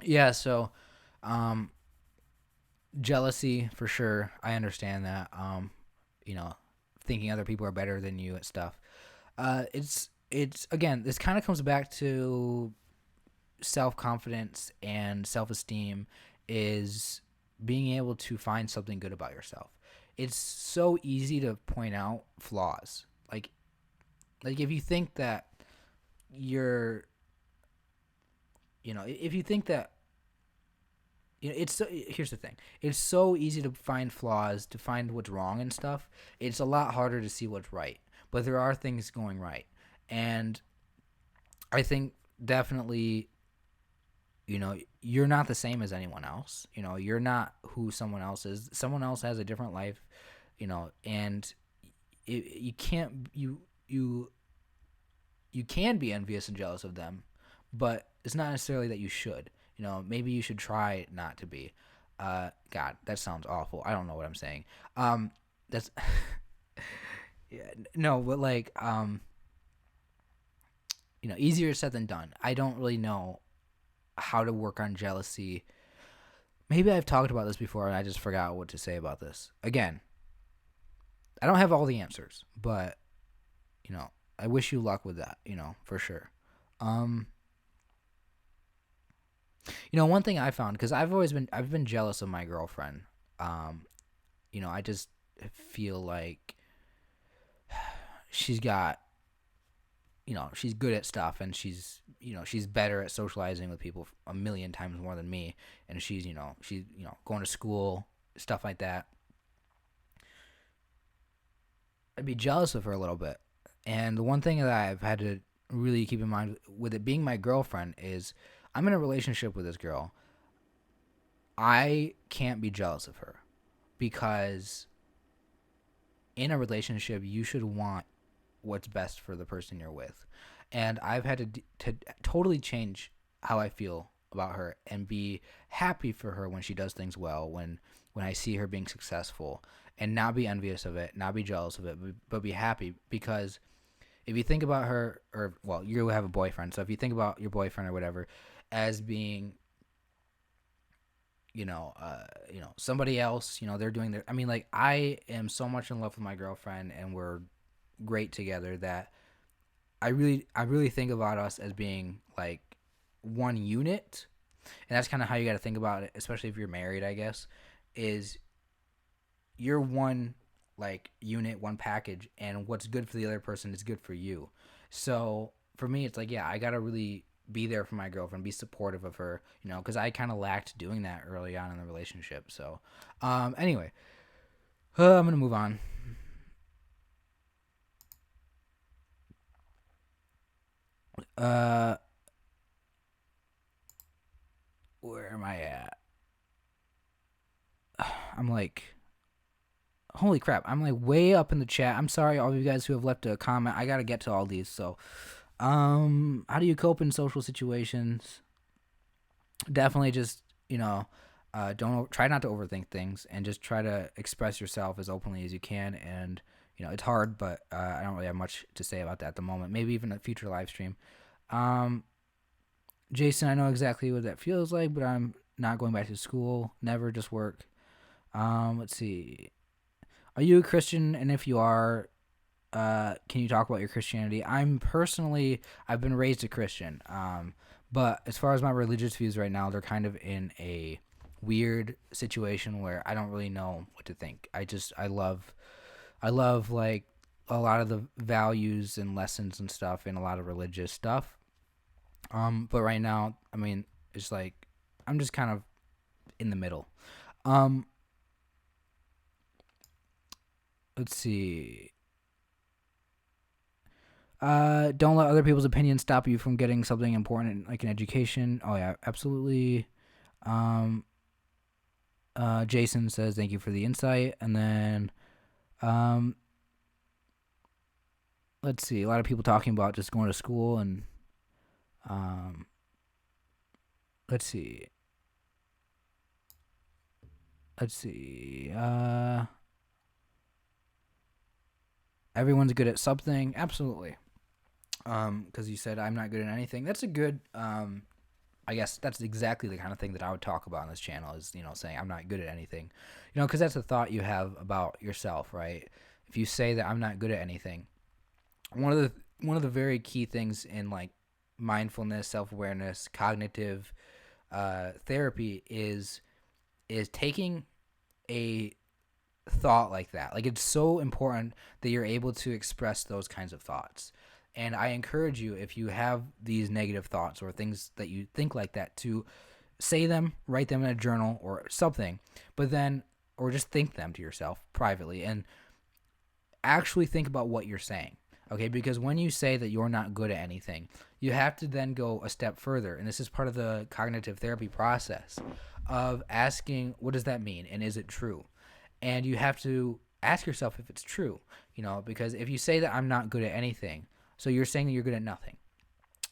Yeah, so jealousy for sure. I understand that. Thinking other people are better than you at stuff. It's again, this kind of comes back to self-confidence and self-esteem, is being able to find something good about yourself. It's so easy to point out flaws. Like if you think that you're if you think that here's the thing. It's so easy to find flaws, to find what's wrong and stuff. It's a lot harder to see what's right. But there are things going right. And I think definitely you're not the same as anyone else. You're not who someone else is. Someone else has a different life, and you can't you can be envious and jealous of them, but it's not necessarily that you should. Maybe you should try not to be. God, that sounds awful. I don't know what I'm saying. That's yeah, no, but easier said than done. I don't really know how to work on jealousy. Maybe I've talked about this before and I just forgot what to say about this. Again, I don't have all the answers, but I wish you luck with that, for sure. One thing I found, because I've been jealous of my girlfriend. I just feel like she's got, she's good at stuff, and she's better at socializing with people a million times more than me, and she's going to school, stuff like that. I'd be jealous of her a little bit. And the one thing that I've had to really keep in mind with it being my girlfriend is I'm in a relationship with this girl. I can't be jealous of her, because in a relationship you should want what's best for the person you're with. And I've had to totally change how I feel about her and be happy for her when she does things well, when I see her being successful, and not be envious of it, not be jealous of it, but be happy. Because if you think about her, or well, you have a boyfriend, so if you think about your boyfriend or whatever as being somebody else, they're doing their, I am so much in love with my girlfriend, and we're great together, that I really think about us as being like one unit. And that's kind of how you got to think about it, especially if you're married, I guess, is you're one unit, one package, and what's good for the other person is good for you. So for me, it's like, yeah, I got to really be there for my girlfriend, be supportive of her, because I kind of lacked doing that early on in the relationship. So anyway, I'm going to move on. Where am I at? I'm like, holy crap! I'm like way up in the chat. I'm sorry, all of you guys who have left a comment. I gotta get to all these. So, how do you cope in social situations? Definitely just don't try not to overthink things and just try to express yourself as openly as you can. And it's hard, but I don't really have much to say about that at the moment. Maybe even a future live stream. Um, Jason, I know exactly what that feels like, but I'm not going back to school. Never, just work. Let's see. Are you a Christian? And if you are, can you talk about your Christianity? I've been raised a Christian. But as far as my religious views right now, they're kind of in a weird situation where I don't really know what to think. I love like a lot of the values and lessons and stuff and a lot of religious stuff. But right now, I mean, it's like I'm just kind of in the middle. Um, let's see. Don't let other people's opinions stop you from getting something important like an education. Oh yeah, absolutely. Um, Jason says thank you for the insight, and then um, let's see. A lot of people talking about just going to school and um, let's see. Let's see. Everyone's good at something. Absolutely. Because you said I'm not good at anything. That's a good. I guess that's exactly the kind of thing that I would talk about on this channel is saying I'm not good at anything, because that's a thought you have about yourself, right? If you say that I'm not good at anything, one of the very key things in like mindfulness, self awareness, cognitive therapy is taking a thought like that. Like it's so important that you're able to express those kinds of thoughts. And I encourage you, if you have these negative thoughts or things that you think like that, to say them, write them in a journal or something, but then, or just think them to yourself privately and actually think about what you're saying. Okay, because when you say that you're not good at anything, you have to then go a step further. And this is part of the cognitive therapy process of asking, what does that mean? And is it true? And you have to ask yourself if it's true, because if you say that I'm not good at anything, so you're saying that you're good at nothing.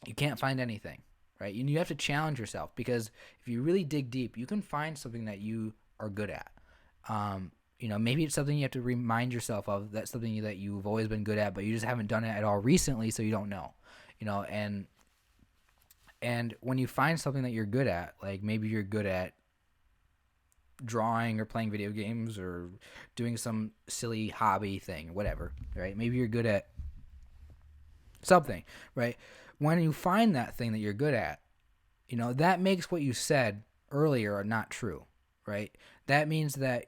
You can't find anything, right? And you have to challenge yourself, because if you really dig deep, you can find something that you are good at. Maybe it's something you have to remind yourself of. That's something that you've always been good at, but you just haven't done it at all recently, so you don't know. And when you find something that you're good at, like maybe you're good at drawing or playing video games or doing some silly hobby thing, whatever, right? Maybe you're good at something, right? When you find that thing that you're good at, that makes what you said earlier not true, right? That means that,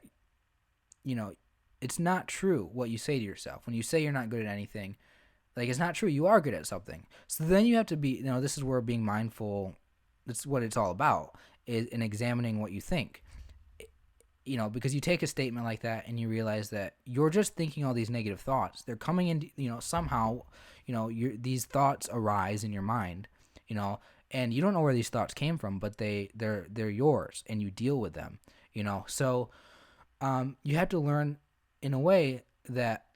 it's not true what you say to yourself. When you say you're not good at anything, like it's not true. You are good at something. So then you have to be, this is where being mindful, that's what it's all about, is in examining what you think. Because you take a statement like that and you realize that you're just thinking all these negative thoughts. They're coming in, somehow, these thoughts arise in your mind, and you don't know where these thoughts came from, but they're yours and you deal with them, So you have to learn in a way that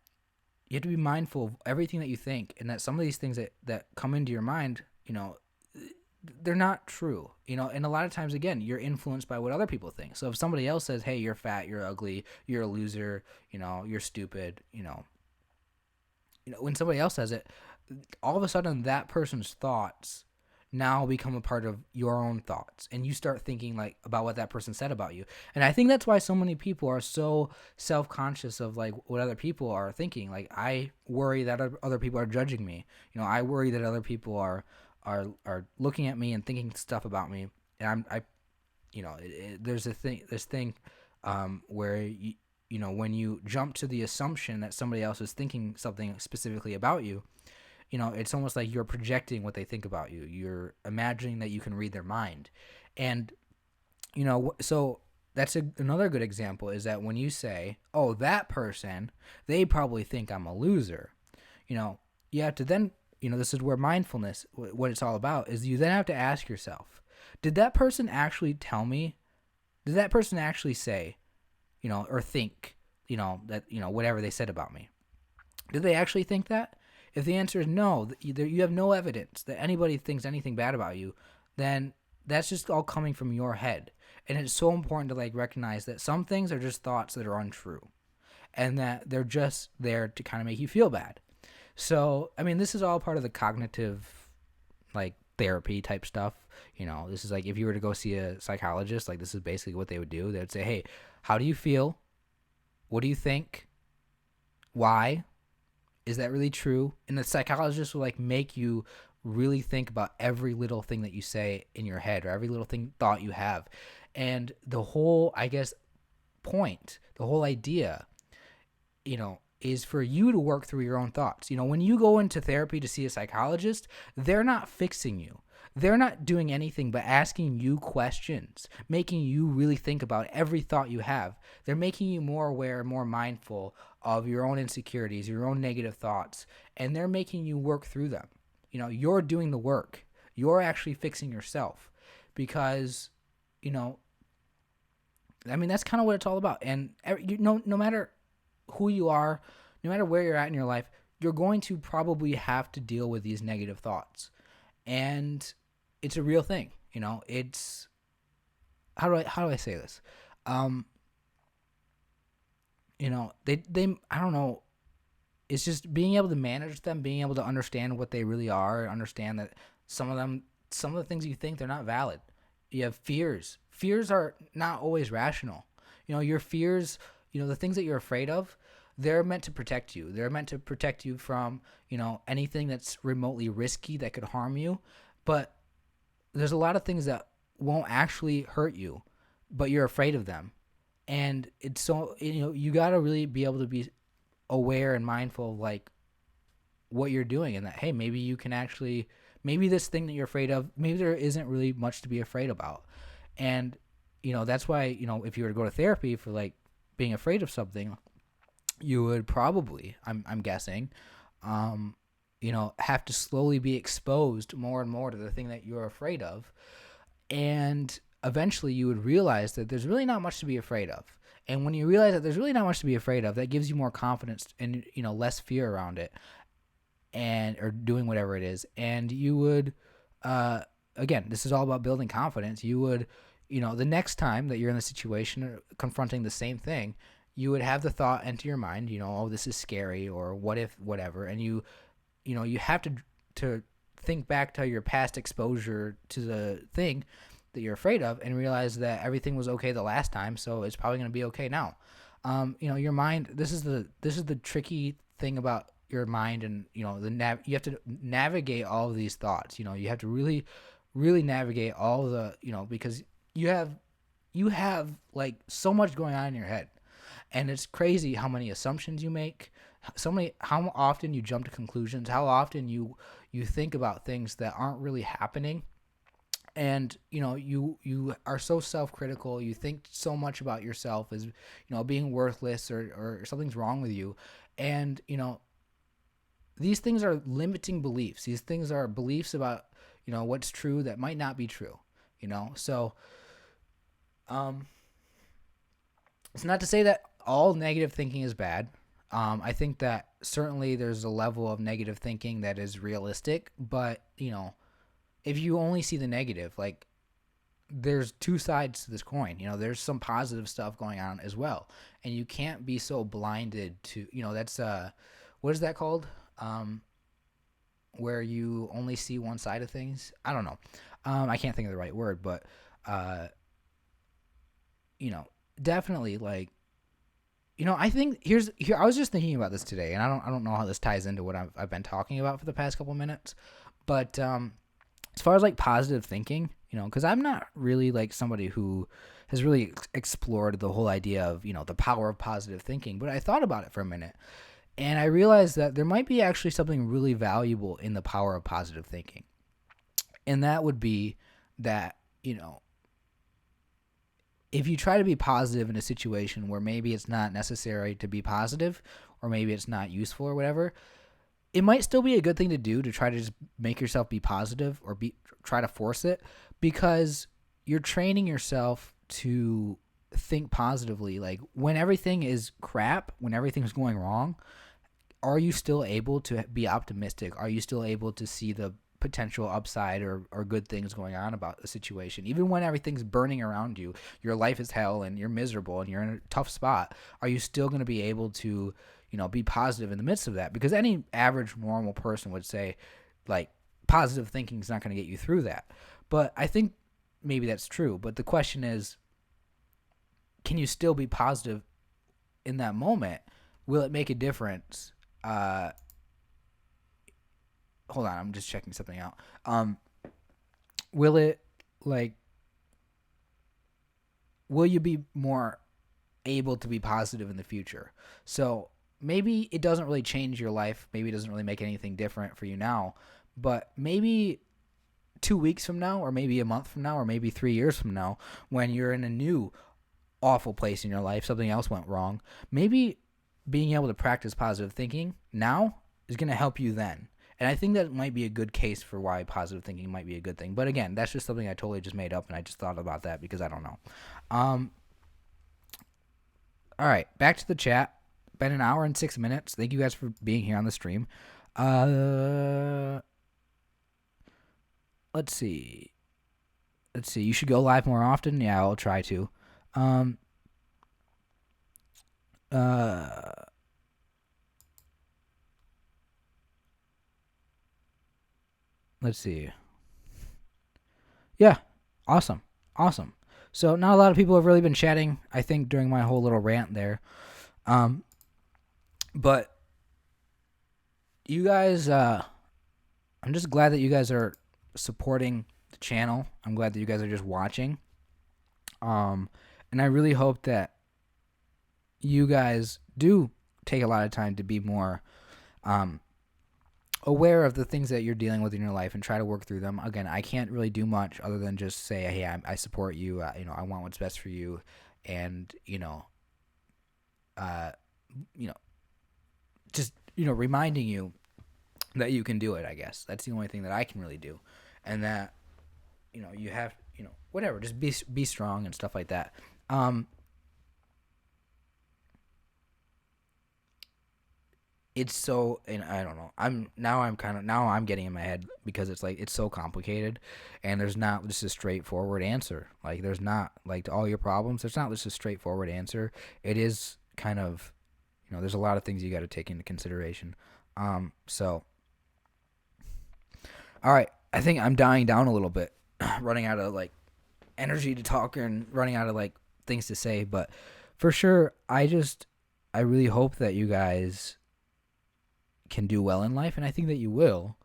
you have to be mindful of everything that you think, and that some of these things that come into your mind, they're not true, and a lot of times, again, you're influenced by what other people think. So if somebody else says, hey, you're fat, you're ugly, you're a loser, you're stupid, when somebody else says it, all of a sudden that person's thoughts now become a part of your own thoughts, and you start thinking like about what that person said about you. And I think that's why so many people are so self-conscious of like what other people are thinking. Like I worry that other people are judging me. I worry that other people are looking at me and thinking stuff about me. And there's this thing where when you jump to the assumption that somebody else is thinking something specifically about you, it's almost like you're projecting what they think about you. You're imagining that you can read their mind. And, so that's another good example is that when you say, oh, that person, they probably think I'm a loser, you have to then, this is where mindfulness, what it's all about, is you then have to ask yourself, Did that person actually tell me? Did that person actually say, or think, that, whatever they said about me? Did they actually think that? If the answer is no, you have no evidence that anybody thinks anything bad about you, then that's just all coming from your head. And it's so important to like recognize that some things are just thoughts that are untrue, and that they're just there to kind of make you feel bad. So, I mean, this is all part of the cognitive, like, therapy type stuff. This is like if you were to go see a psychologist, like, this is basically what they would do. They would say, hey, how do you feel? What do you think? Why? Is that really true? And the psychologist will, like, make you really think about every little thing that you say in your head, or every little thought you have. And the whole, I guess, point, the whole idea, is for you to work through your own thoughts. When you go into therapy to see a psychologist, they're not fixing you. They're not doing anything but asking you questions, making you really think about every thought you have. They're making you more aware, more mindful of your own insecurities, your own negative thoughts, and they're making you work through them. You're doing the work. You're actually fixing yourself, because, I mean, that's kind of what it's all about. And no matter who you are, no matter where you're at in your life, you're going to probably have to deal with these negative thoughts. And it's a real thing. It's, how do I say this? They I don't know. It's just being able to manage them, being able to understand what they really are, understand that some of the things you think, they're not valid. You have fears. Fears are not always rational. Your fears, the things that you're afraid of, they're meant to protect you. They're meant to protect you from, anything that's remotely risky that could harm you. But there's a lot of things that won't actually hurt you, but you're afraid of them. And it's so, you got to really be able to be aware and mindful of, like, what you're doing, and that, hey, maybe you can actually, maybe this thing that you're afraid of, maybe there isn't really much to be afraid about. And, that's why, if you were to go to therapy for, like, being afraid of something, you would probably, I'm guessing, have to slowly be exposed more and more to the thing that you're afraid of. And eventually you would realize that there's really not much to be afraid of. And when you realize that there's really not much to be afraid of, that gives you more confidence and, less fear around it, and, or doing whatever it is. And you would, again, this is all about building confidence. You would, the next time that you're in a situation or confronting the same thing, you would have the thought enter your mind, oh, this is scary, or what if, whatever. And you have to think back to your past exposure to the thing that you're afraid of, and realize that everything was okay the last time, so it's probably going to be okay now. Your mind, this is the tricky thing about your mind, and you have to navigate all of these thoughts. You have to really, really navigate all the, because you have like so much going on in your head, and it's crazy how many assumptions you make, how often you jump to conclusions, how often you think about things that aren't really happening. And, you are so self-critical. You think so much about yourself as, being worthless, or something's wrong with you. And, these things are limiting beliefs. These things are beliefs about, what's true that might not be true, So, it's not to say that all negative thinking is bad. I think that certainly there's a level of negative thinking that is realistic, but, if you only see the negative, like, there's two sides to this coin. There's some positive stuff going on as well, and you can't be so blinded to, that's what is that called? Where you only see one side of things. I don't know. I can't think of the right word, but definitely, like, I think here. I was just thinking about this today, and I don't know how this ties into what I've been talking about for the past couple minutes, but as far as, like, positive thinking, because I'm not really, like, somebody who has really explored the whole idea of, the power of positive thinking, but I thought about it for a minute, and I realized that there might be actually something really valuable in the power of positive thinking. And that would be that, if you try to be positive in a situation where maybe it's not necessary to be positive, or maybe it's not useful or whatever, it might still be a good thing to do to try to just make yourself be positive or try to force it, because you're training yourself to think positively. Like when everything is crap, when everything's going wrong, are you still able to be optimistic? Are you still able to see the potential upside or good things going on about the situation? Even when everything's burning around you, your life is hell and you're miserable and you're in a tough spot, are you still going to be able to, be positive in the midst of that? Because any average normal person would say, like, positive thinking is not going to get you through that. But I think maybe that's true. But the question is, can you still be positive in that moment? Will it make a difference? Hold on, I'm just checking something out. Will it, like, will you be more able to be positive in the future? So maybe it doesn't really change your life. Maybe it doesn't really make anything different for you now. But maybe 2 weeks from now, or maybe a month from now, or maybe 3 years from now, when you're in a new awful place in your life, something else went wrong, maybe being able to practice positive thinking now is going to help you then. And I think that might be a good case for why positive thinking might be a good thing. But again, that's just something I totally just made up, and I just thought about that because I don't know. All right, back to the chat. Been an hour and 6 minutes. Thank you guys for being here on the stream. Let's see. You should go live more often. Yeah, I'll try to. Let's see. Yeah, awesome. So not a lot of people have really been chatting, I think, during my whole little rant there. But you guys, I'm just glad that you guys are supporting the channel. I'm glad that you guys are just watching. And I really hope that you guys do take a lot of time to be more aware of the things that you're dealing with in your life and try to work through them. Again, I can't really do much other than just say, hey, I support you. I want what's best for you, and just reminding you that you can do it. I guess that's the only thing that I can really do, and that you have whatever. Just be strong and stuff like that. It's so, and I don't know. I'm getting in my head because it's like it's so complicated, and there's not just a straightforward answer. Like there's not, like, to all your problems, there's not just a straightforward answer. It is kind of, there's a lot of things you got to take into consideration. So, all right, I think I'm dying down a little bit, running out of like energy to talk and running out of like things to say. But for sure, I really hope that you guys can do well in life, and I think that you will.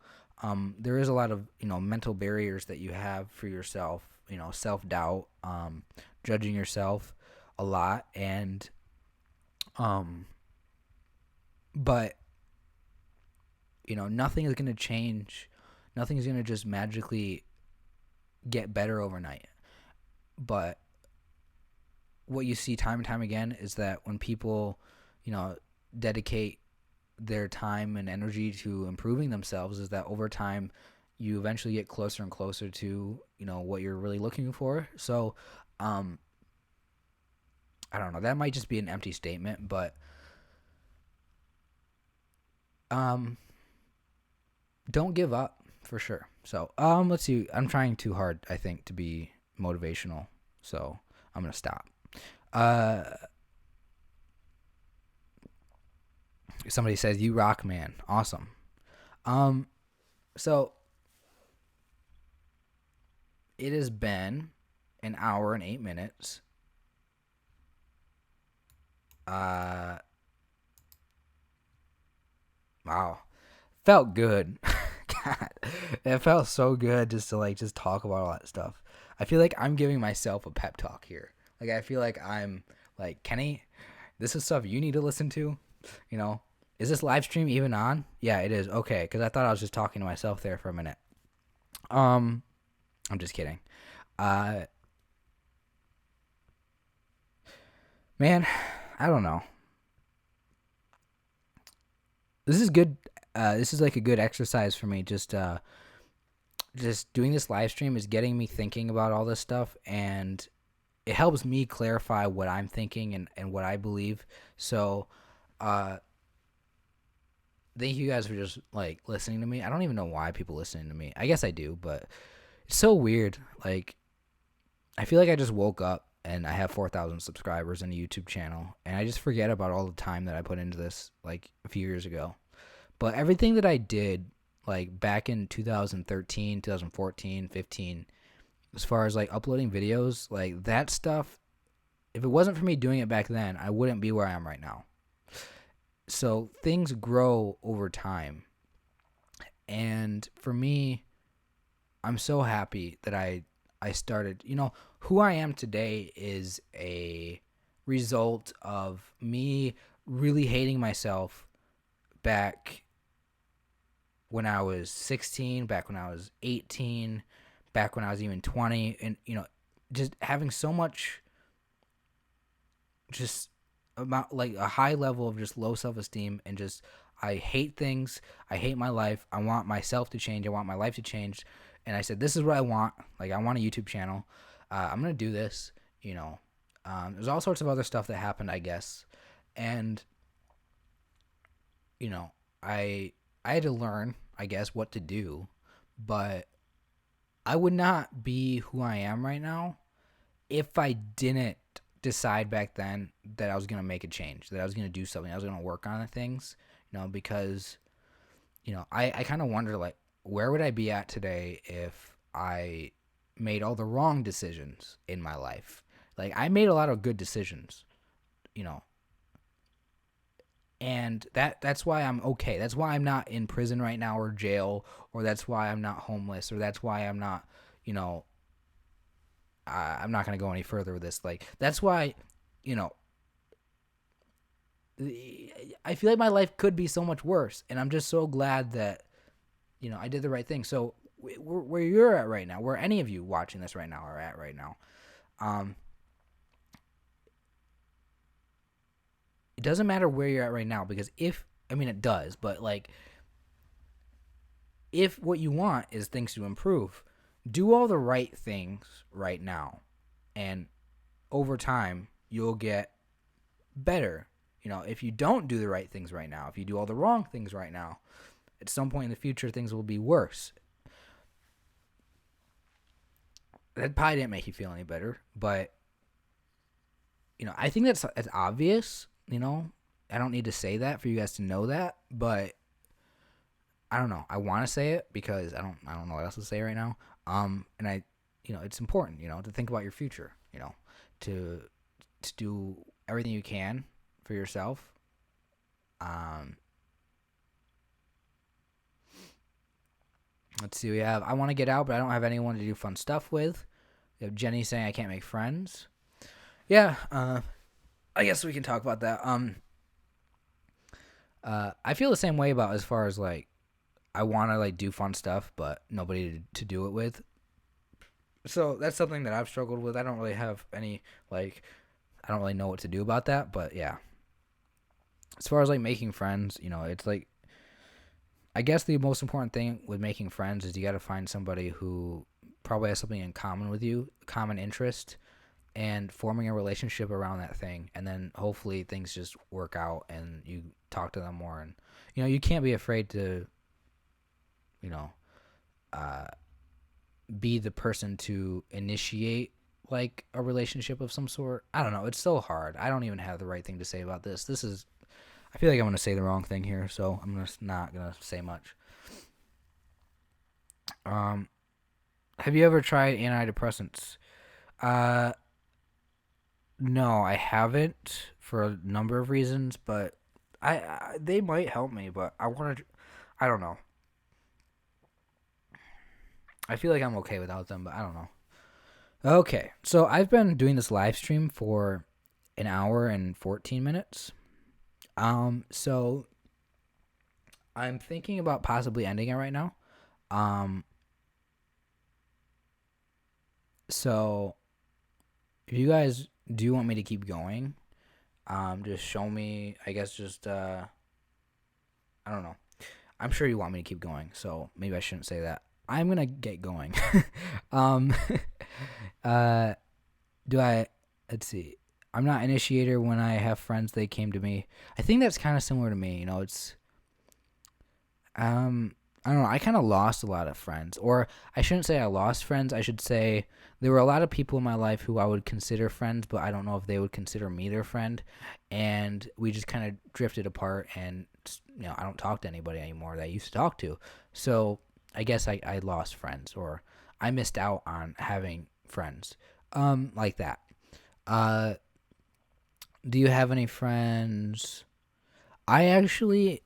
There is a lot of mental barriers that you have for yourself, self-doubt, judging yourself a lot, and but nothing is going to change. Nothing is going to just magically get better overnight. But what you see time and time again is that when people dedicate their time and energy to improving themselves, is that over time you eventually get closer and closer to what you're really looking for. So I don't know, that might just be an empty statement, but don't give up, for sure. So let's see, I'm trying too hard, I think, to be motivational, so I'm gonna stop. Somebody says, you rock, man. Awesome. So it has been an hour and 8 minutes. Wow. Felt good. God, it felt so good just to just talk about all that stuff. I feel like I'm giving myself a pep talk here. Like, I feel like I'm like, Kenny, this is stuff you need to listen to. Is this live stream even on? Yeah, it is. Okay, because I thought I was just talking to myself there for a minute. I'm just kidding. Man, I don't know. This is good this is like a good exercise for me. Just doing this live stream is getting me thinking about all this stuff, and it helps me clarify what I'm thinking and what I believe. So, uh, thank you guys for just like listening to me. I don't even know why people listening to me. I guess I do, but it's so weird. Like, I feel like I just woke up and I have 4,000 subscribers and a YouTube channel, and I just forget about all the time that I put into this like a few years ago. But everything that I did like back in 2013, 2014, 15, as far as like uploading videos, like that stuff, if it wasn't for me doing it back then, I wouldn't be where I am right now. So things grow over time. And for me, I'm so happy that I started, who I am today is a result of me really hating myself back when I was 16, back when I was 18, back when I was even 20, and just having so much just about like a high level of just low self-esteem, and just I hate things. I hate my life. I want myself to change. I want my life to change. And I said, this is what I want. Like, I want a YouTube channel. I'm going to do this, there's all sorts of other stuff that happened, I guess. And, I had to learn, I guess, what to do, but I would not be who I am right now if I didn't decide back then that I was going to make a change, that I was going to do something, I was going to work on things, because, I kind of wonder, like, where would I be at today if I made all the wrong decisions in my life? Like, I made a lot of good decisions, you know, and that's why I'm okay. That's why I'm not in prison right now or jail, or that's why I'm not homeless, or that's why I'm not, I'm not going to go any further with this. Like, that's why, you know, I feel like my life could be so much worse, and I'm just so glad that, I did the right thing. So where you're at right now, where any of you watching this right now are at right now, um, it doesn't matter where you're at right now, because it does, but like, if what you want is things to improve, do all the right things right now, and over time you'll get better. If you don't do the right things right now, if you do all the wrong things right now, at some point in the future things will be worse. That probably didn't make you feel any better, but I think that's obvious. I don't need to say that for you guys to know that, but I don't know. I want to say it because I don't know what else to say right now. And it's important, to think about your future, to do everything you can for yourself. Let's see. We have I want to get out, but I don't have anyone to do fun stuff with. We have Jenny saying I can't make friends. Yeah. I guess we can talk about that. I feel the same way about as far as like I want to like do fun stuff, but nobody to do it with. So that's something that I've struggled with. I don't really have any like I don't really know what to do about that, but yeah. As far as like making friends, it's like I guess the most important thing with making friends is you got to find somebody who probably has something in common with you, common interest, and forming a relationship around that thing, and then hopefully things just work out and you talk to them more. And you can't be afraid to you know uh be the person to initiate like a relationship of some sort. I don't know, it's so hard. I don't even have the right thing to say about this. I feel like I'm going to say the wrong thing here, so I'm just not going to say much. Have you ever tried antidepressants? No, I haven't, for a number of reasons, but they might help me, but I don't know. I feel like I'm okay without them, but I don't know. Okay, so I've been doing this live stream for an hour and 14 minutes. So I'm thinking about possibly ending it right now. Um, so if you guys do want me to keep going, just show me, I guess just, I don't know. I'm sure you want me to keep going, so maybe I shouldn't say that. I'm gonna get going. um, uh, do I? Let's see. I'm not initiator when I have friends. They came to me. I think that's kind of similar to me. You know, it's I don't know. I kind of lost a lot of friends, or I shouldn't say I lost friends. I should say there were a lot of people in my life who I would consider friends, but I don't know if they would consider me their friend. And we just kind of drifted apart, and I don't talk to anybody anymore that I used to talk to. So I guess I lost friends, or I missed out on having friends, like that. Uh, do you have any friends? I actually,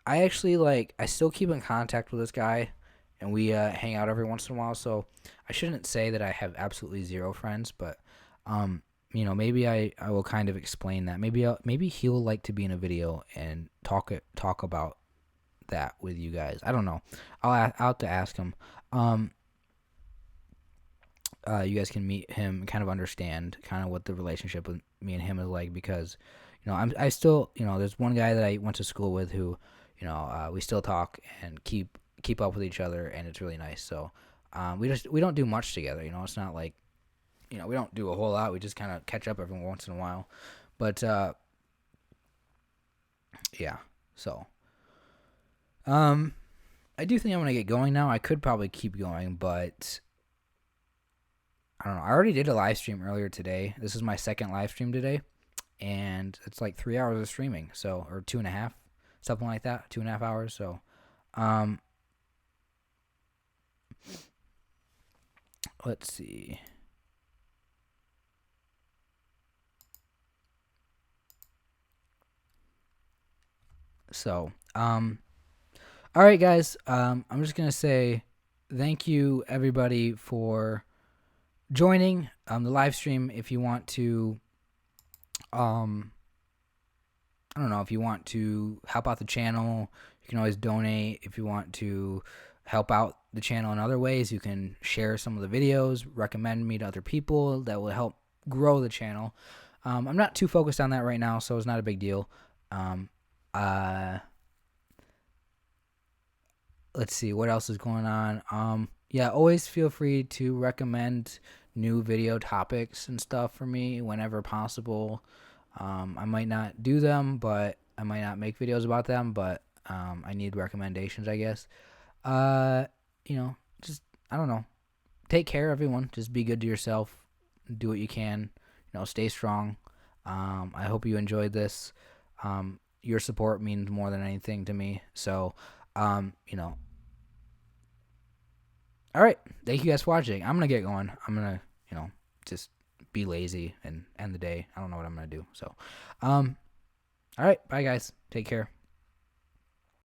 I still keep in contact with this guy, and we hang out every once in a while. So I shouldn't say that I have absolutely zero friends, but maybe I will kind of explain that. Maybe he'll like to be in a video and talk about that with you guys. I don't know. I'll have to ask him. You guys can meet him and kind of understand kind of what the relationship with me and him is like, because I still, there's one guy that I went to school with who, we still talk and keep up with each other, and it's really nice. So we don't do much together. It's not like, we don't do a whole lot. We just kind of catch up every once in a while. But yeah. So I do think I'm gonna get going now. I could probably keep going, but I don't know. I already did a live stream earlier today. This is my second live stream today, and it's like 3 hours of streaming, so, or 2.5, something like that, 2.5 hours. So, let's see. So, all right, guys. I'm just gonna say thank you everybody for joining the live stream. If you want to, I don't know, if you want to help out the channel, you can always donate. If you want to help out the channel in other ways, you can share some of the videos, recommend me to other people that will help grow the channel. I'm not too focused on that right now, so it's not a big deal. Let's see what else is going on. Yeah, always feel free to recommend new video topics and stuff for me whenever possible. I might not do them, but I might not make videos about them, but I need recommendations, I guess. Just, I don't know. Take care, everyone. Just be good to yourself. Do what you can. Stay strong. I hope you enjoyed this. Your support means more than anything to me. So, all right. Thank you guys for watching. I'm going to get going. I'm going to, just be lazy and end the day. I don't know what I'm going to do. So, all right. Bye, guys. Take care.